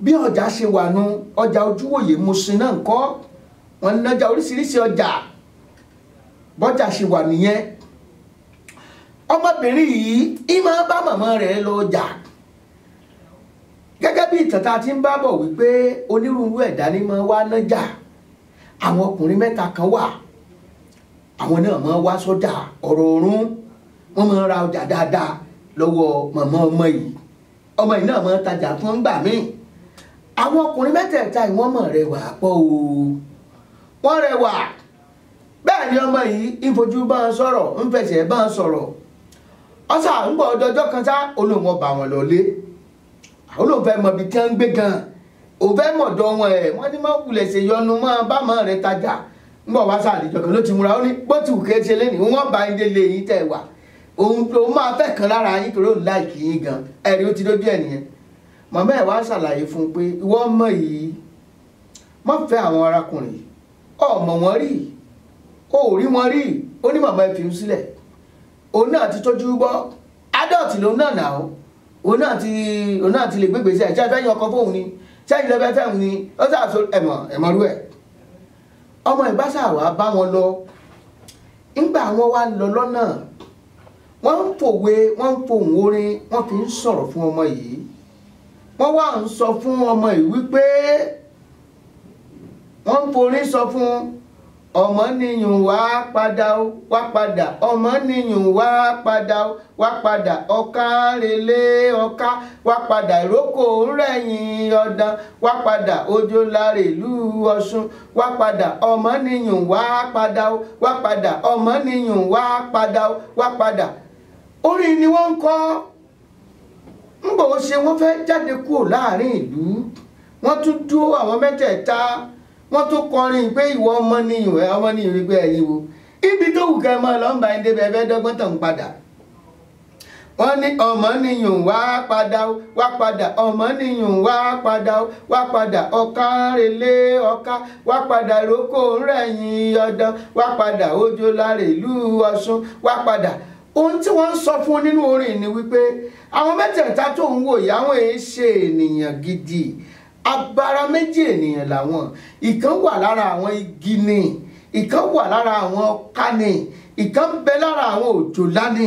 bí ọjà ṣe wà nù ọjà Ojúwòyè Mùṣín náà ń kọ́ wọ́n ń nájà oríṣiríṣi ọjà bọ́jà ṣe wà nìyẹn ọmọbìnrin yìí ìmọ̀ bá màmá rẹ̀ lọ ọjà gẹ́gẹ́ bí ìtàn tá a ti ń bá bọ̀ wípé onírúurú ẹ̀dá ni máa wá nájà àwọn ọkùnrin mẹ́ta kan wà àwọn náà máa wá sọ́jà ọ̀rọ̀ ọ̀run wọ́n máa ra ọjà dáadáa lọ́wọ́ màmá ọmọ yìí náà máa tajà fún gbà míì àwọn ọkùnrin mẹ́tẹ̀ẹ̀ta ìwọ́n mọ̀ rẹwà pọ̀ o wọ́n rẹwà bẹ́ẹ̀ ni ọmọ yìí ń fojú bá wọn sọ̀rọ̀ ń fẹsẹ̀ bá wọn sọ̀rọ̀ ọ̀sà ń bọ̀ ọjọ́ kan sá olóhùn ọba wọn lọ́lé olóhùn fẹ́ mọ̀ bí tí wọ́n ń gbé gan òun fẹ́ mọ̀dọ̀ wọn wọ́n ní má wulẹ̀ ṣe yọnu mọ́ bá mọ́ rẹ tajà ń bọ̀ wá sáà àdìjọ kan ló ti múra ó ní bó ti wù kéé ṣe lé ní wọ́n bá ń délé yín tẹ̀ wá òun máa fẹ́ kan lára yín torí òun láìkì yín gan ẹ̀rí ó ti dójú ẹ̀ nìyẹn màmá ẹ̀ wá ṣàlàyé fún un pé ìwọ ọmọ yìí má fẹ́ àwọn arákùnrin ọmọ wọn rí ó rí wọn rí ó ní màmá ẹ̀ fi ń sílẹ̀ òun náà ti tójú bọ́ adult lòun náà nà ó òun náà ti lè gbégbèsè ẹ̀ ṣe fẹ́ yan ọkọ fóun ni ṣe ilẹ̀ bẹ́ẹ̀ fẹ́ ni ó ṣàṣọ ẹ̀mọ̀rú ẹ̀ ọmọ ìbáṣà wà bá wọn lọ ńgbà wọn wá lọ lọ́nà wọ́n ń pòwe wọ́n ń pohùn orin wọ́n fi ń sọ̀rọ̀ fún ọmọ yìí wọ́n wá ń sọ fún ọmọ yìí wípé wọ́n ń forin sọ fún Ọmọníyùn wá padà Ọmọníyùn wá padà ọ̀ká relé ọ̀ká wá padà ìrókò ńrẹ̀yìn ọ̀dàn wá padà òjò láre ìlú Ọ̀ṣun wá padà Ọmọníyùn wá padà Ọmọníyùn wá padà orin ni wọ́n ń kọ́ ń bò ó ṣe wọ́n fẹ́ jáde kúrò láàrin ìlú wọ́n tún dúró àwọn mẹ́tẹ̀ẹ̀ta wọ́n tún kọrin pé ìwọ Ọmọníyùn wípé ẹ̀yin wo ibi tó wù kẹ́ máa lọ ń bá ẹ̀ débẹ̀ ẹ̀fẹ́ dọ́gbọ́n tàn padà wọ́n ní ọmọnìyàn wá padà wá padà ọmọnìyàn wá padà wá padà ọ̀ká relé ọ̀ká wá padà rókò rẹ̀yìn ọ̀dàn wá padà òjò láre ìlú Ọ̀ṣun wá padà. Ohun tí wọ́n ń sọ fún nínú orin ni wípé àwọn mẹ́tẹ̀ẹ̀ta tó ń wò yìí àwọn èé ṣe ènìyàn gidi, abara méjì ènìyàn làwọn. Ìkan wà lára àwọn igi ni, ìkan wà lára àwọn ọ̀ká ni, ìkan bẹ lára àwọn òjòlá ni.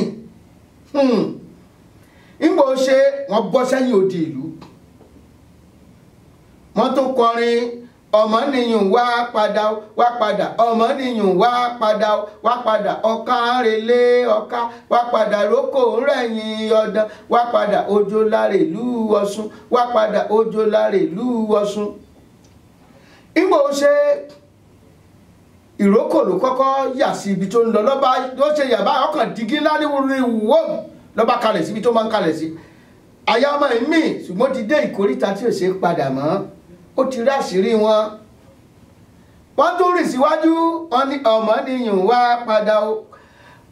Nígbà ó ṣe wọ́n bọ́ sẹ́yìn odi ìlú, wọ́n tún kọrin ọmọnìyàn wá padà wá padà ọmọnìyàn wá padà wá padà ọ̀ká relé ọ̀ká wá padà rókò rẹ̀yìn ọ̀dàn wá padà òjò láre ìlú Ọ̀ṣun wá padà òjò láre ìlú Ọ̀ṣun. Nígbà ó ṣe ìrókò ló kọ́kọ́ yà sí ibi tó ń lọ lọ́ba ló ṣe yàbá ọkàn dígí ńlá ní wúwo lọ́ba kalẹ̀ síbi tó máa ń kalẹ̀ sí. Àyà ọmọ ìmí ṣùgbọ́n ti dé ìkóríta tí ò ṣe padà mọ́, ó ti rí àṣírí wọn. Wọ́n tún rìn síwájú, wọ́n ní ọmọnìyàn wá padà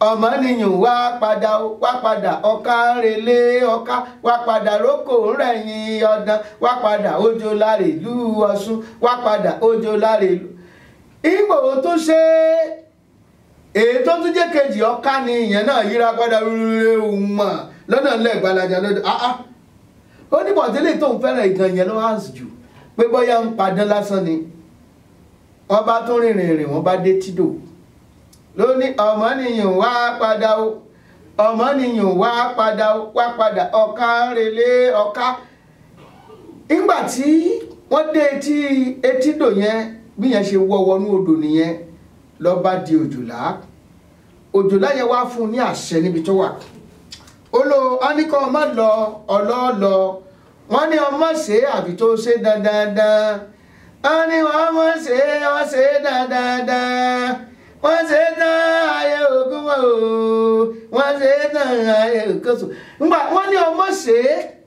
ọmọnìyàn wá padà wá padà ọ̀ká relé ọ̀ká wá padà rókò rẹ̀yìn ọ̀dàn wá padà òjò láre ìlú Ọ̀ṣun wá padà òjò láre ìlú. Ìgbò tó ṣe èyí tó tún jẹ́ kejì ọ̀ká ni ìyẹn náà yíra padà mọ̀ lọ́nà lẹ́gbàlájà lọ́dọ̀ ó ní bọ̀délé tó ń fẹ́ràn ìgan yẹn ló hàn jù pé bóyá ń padà lásán ni. Wọ́n bá tún rìnrìn wọ́n bá dé Tídò ló ní ọmọnìyàn wá padà ọmọnìyàn wá padà wá padà ọ̀ká relé ọ̀ká. Nígbà tí wọ́n dé Tídò yẹn bí yẹn ṣe wọ́wọ́nú odò nìyẹn ló bá di òjòlá yẹn wá fún un ní àṣẹ níbi tó wà. Ó lo áníkọ́ ọmọ lọ ọlọ́ọ̀lọ́ wọ́n ní ọmọ ṣe àbí tó ṣe dandandan wọ́n ní wọ́n mọ̀ ṣe wọ́n ṣe dandandan wọ́n ṣe tán ayé ògún mọ́ o wọ́n ṣe tán ayé òkòsò ńgbà wọ́n ní ọmọ ṣe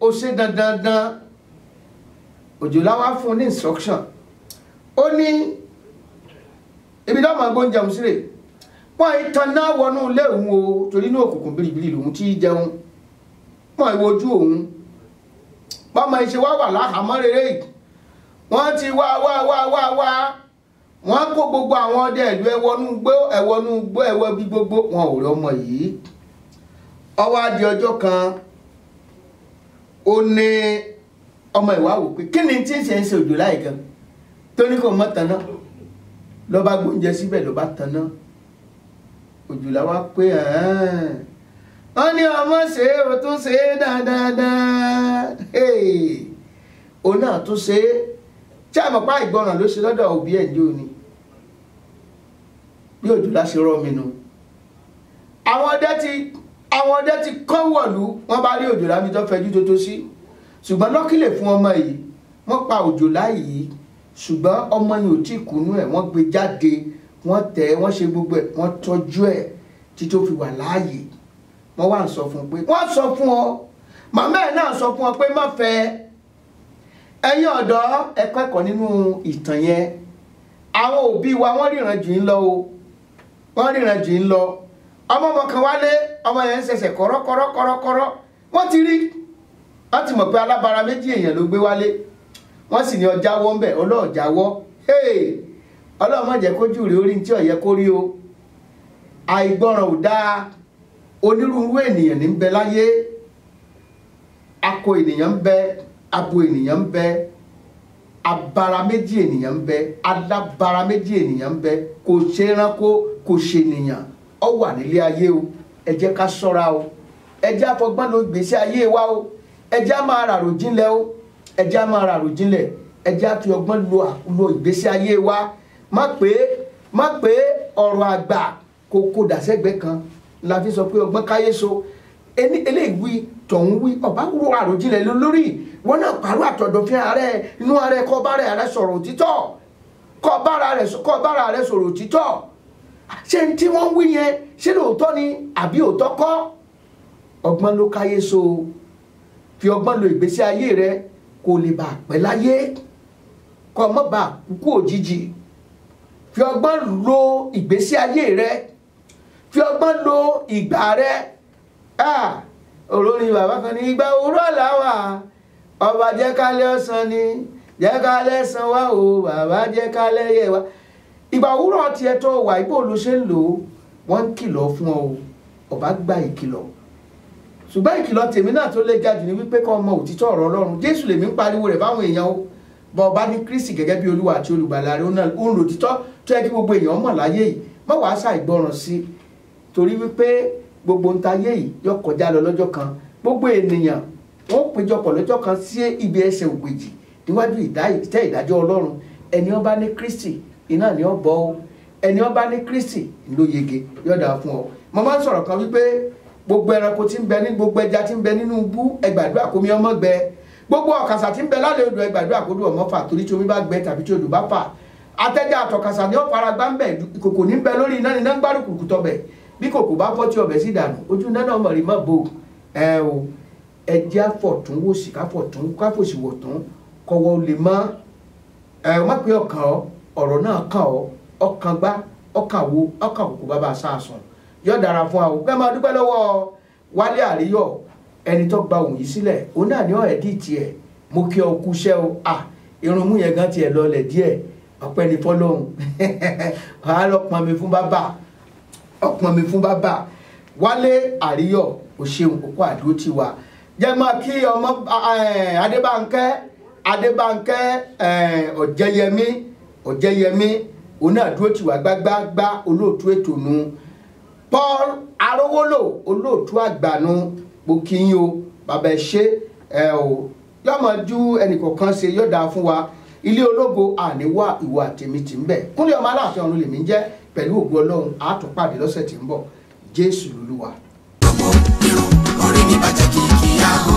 ó ṣe dandandan. Òjòlá wá fún un ní instruction, ó ní ibi tó máa gbóúnjẹ òun sílẹ̀ wọ́n ìtàn náà wọnú ilé òun o torí inú òkùnkùn biribiri lòun tí í jẹun wọ́n ìwojú òun bọ́mọ ìṣe wá wà láhàámọ́ rere yìí wọ́n ti wá wọ́n kó gbogbo àwọn ọdẹ ìlú ẹwọnú gbó ẹwọ bí gbogbo wọn ò rí ọmọ yìí. Ó wá di ọjọ́ kan ó ní ọmọ ìwà wò pé kí ni tí ń ṣe Òjòlá yìí gan tó ní kò mọ́ tanná ló bá gbóúnjẹ síbẹ̀ ló bá tanná. Òjòlá wá pé wọ́n ní ọmọ ṣe o tún ṣe dáadáa òun náà tún ṣe tí a mọ̀ pa ìgbọràn ló ṣe lọ́dọ̀ òbí ẹ̀ ní òní bí Òjòlá ṣe rọ́ mi nu. Àwọn ọdẹ ti kọ́ wọ̀lú wọ́n bá rí Òjòlá mi tó fẹjú tótó sí ṣùgbọ́n lọ́kìlẹ̀ fún ọmọ yìí wọ́n pa Òjòlá yìí ṣùgbọ́n ọmọ yìí ò tí kùnú ẹ̀ wọ́n gbé jáde wọ́n tẹ̀ wọ́n ṣe gbogbo ẹ̀ wọ́n tọ́jú ẹ̀ tí tó fi wà láàyè. Wọ́n wá ń sọ fún un pé wọ́n sọ fún ọ màmá ẹ̀ náà sọ fún ọ pé má fẹ́ ẹ̀yin ọ̀dọ́ ẹ kẹ́kọ̀ọ́ nínú ìtàn yẹn. Àwọn òbí wa wọ́n ríran jù ń lọ o wọ́n ríran jù ń lọ. Ọmọ kan wálé ọmọ yẹn ń ṣẹ̀ṣẹ̀ kọ́rọ́ wọ́n ti rí wọ́n ti mọ̀ pé alábara méjì èèyàn ló gbé wálé wọ́n sì ní ọjà wọ́ ń bẹ̀ ọlọ́ọ̀jà wọ́ Ọlọ́run má jẹ́ kójú rí orí tí ó yẹ kó rí o. Àìgbọràn ò dáa. Onírúurú ènìyàn ní ń bẹ láyé, akọ ènìyàn ń bẹ, abo ènìyàn ń bẹ, abara méjì ènìyàn ń bẹ, alábara méjì ènìyàn ń bẹ, kò ṣe ẹranko kò ṣe ènìyàn. Ó wà nílé ayé o, ẹ jẹ́ ká ṣọ́ra o, ẹ jẹ́ àfọgbọ́n lo ìgbésí ayé wa o, ẹ jẹ́ á máa ràrò jinlẹ̀ o, ẹ jẹ́ á máa ràrò jinlẹ̀, ẹ jẹ́ á fi ọgbọ́n lo ìgbésí ayé wa. Má pé ọ̀rọ̀ àgbà kò dàsẹ́gbẹ́ kan la fi sọ pé ọgbọ́n káyé so eléyìí wí tọ̀hún wí ọba wúro àròjinlẹ̀ lórí wọn náà pàrọ̀ àtọ̀dọ̀fín ààrẹ inú ààrẹ kọ́ bára rẹ sọ̀rọ̀ òtítọ́ kọ́ bára rẹ sọ̀rọ̀ òtítọ́ ṣé n tí wọ́n wí yẹn ṣé lóòótọ́ ni àbí òótọ́ kọ́. Ọgbọ́n ló káyé so fi ọgbọ́n lo ìgbésí ayé rẹ kó lè bá pẹ́ láyé kọ́ mọ́ bá kúkú òjijì. Fi ọgbọ́n lo ìgbésí ayé rẹ fi ọgbọ́n lo ìgbà rẹ olórin bàbá kan ní ìgbà òwúrọ̀ làwà ọba jẹ́ kálẹ̀ ọ̀sán ni jẹ́ kálẹ̀ sàn wá o bàbá jẹ́ kálẹ̀ yẹ wá. ìgbà òwúrọ̀ tiẹ̀ tó wà ibo ló ṣe ń lò ó wọ́n ń kìlọ̀ fún ọ ọba gba ìkìlọ̀ ṣùgbọ́n ìkìlọ̀ tèmi náà tó lè ga jù ní wípé kọ́ ọmọ òtítọ́ ọ̀rọ̀ Ọlọ́run Jésù lèmi ń pariwo rẹ̀ fáwọn èèyàn o bọ́ ọba ní Kristi gẹ́gẹ́ bí Olúwa àti olùgbàlà rẹ̀ ó ń lò òtítọ́ tó yẹ kí gbogbo èèyàn mọ̀ láyé yìí má wàá ṣàìgbọràn sí torí wípé gbogbo ń tayé yìí yóò kọjá lọ lọ́jọ́ kan gbogbo ènìyàn wọ́n péjọpọ̀ lọ́jọ́ kan sí ibi ẹsẹ̀ ògbèjì níwájú ìtẹ́ ìdájọ́ Ọlọ́run ẹni ó bá ní Kristi iná ni ó bọ́ ọ ẹni ó bá ní Kristi ló yege yóò dáa fún ọ. mo máa ń sọ̀rọ̀ kan wípé gbogbo ẹranko tí ń bẹ ní gbogbo ẹja tí ń bẹ nínú ibú ẹ gbàdúrà kómi ọmọ gbẹ gbogbo ọ̀kàsà tí ń bẹ lálẹ́ odò ẹ gbàdúrà kó dùn ọmọ fà torí tí omi bá gbẹ tàbí tí odò bá fà atẹ́jà àtọ̀kàsà ni ó fara gbá ń bẹ̀ ìkòkò ní bẹ lórí iná níná ń gbárùkù tọbẹ̀ bí kòkò bá fọ́ tí ọbẹ̀ sí dànù ojú iná náà mọ̀rí mọ́ bò ẹ o ẹjẹ́ àfọ̀tún wòsì káfòsì wọ̀tún kọ́wọ́ lè mọ́ ẹ má pé ọkàn ọ̀rọ̀ náà kàn ọ́ ọkàn gbá ọkàn wo ọkàn kòkò bàbá sáàsùn yóò dára fún wa o bẹ́ẹ̀ máa dúpẹ́ lọ́wọ́ Wálé Àríyọ̀ ẹni tó gba òun yìí sílẹ̀ òun náà ní ọ̀rẹ́ dì tiẹ̀ mo kí ọ kú iṣẹ́ o irun mú yẹn gan tiẹ̀ lọlẹ̀ díẹ̀ ọpẹ́ ní fọlọ́hún wàá lọ pọn mi fún bàbá ọpọn mi fún bàbá Wálé Àríyọ̀ ò ṣeun òkú àdúró ti wà jẹ́ máa kí ọmọ Adébánkẹ́ Ọ̀jẹ̀yẹmí òun náà dúró ti wà gbágbágbá olóòtú ètò nu Paul Arówólò olóòtú àgbànú mo kí yín o bàbá ẹ ṣe o yọmọdú ẹnìkọ̀ọ̀kan ṣe yọ̀dà fún wa ilé ológo àníwá ìwà àtẹ̀mí tì ń bẹ̀ Kúnlé ọmọ Aláàfin ọ̀run lèmi ń jẹ́ pẹ̀lú ògo Ọlọ́run àtúnpàdé lọ́sẹ̀ tí ń bọ̀ Jésù lolúwa. Ọmọ irun orí ní bàjẹ́ kìkì ààbò.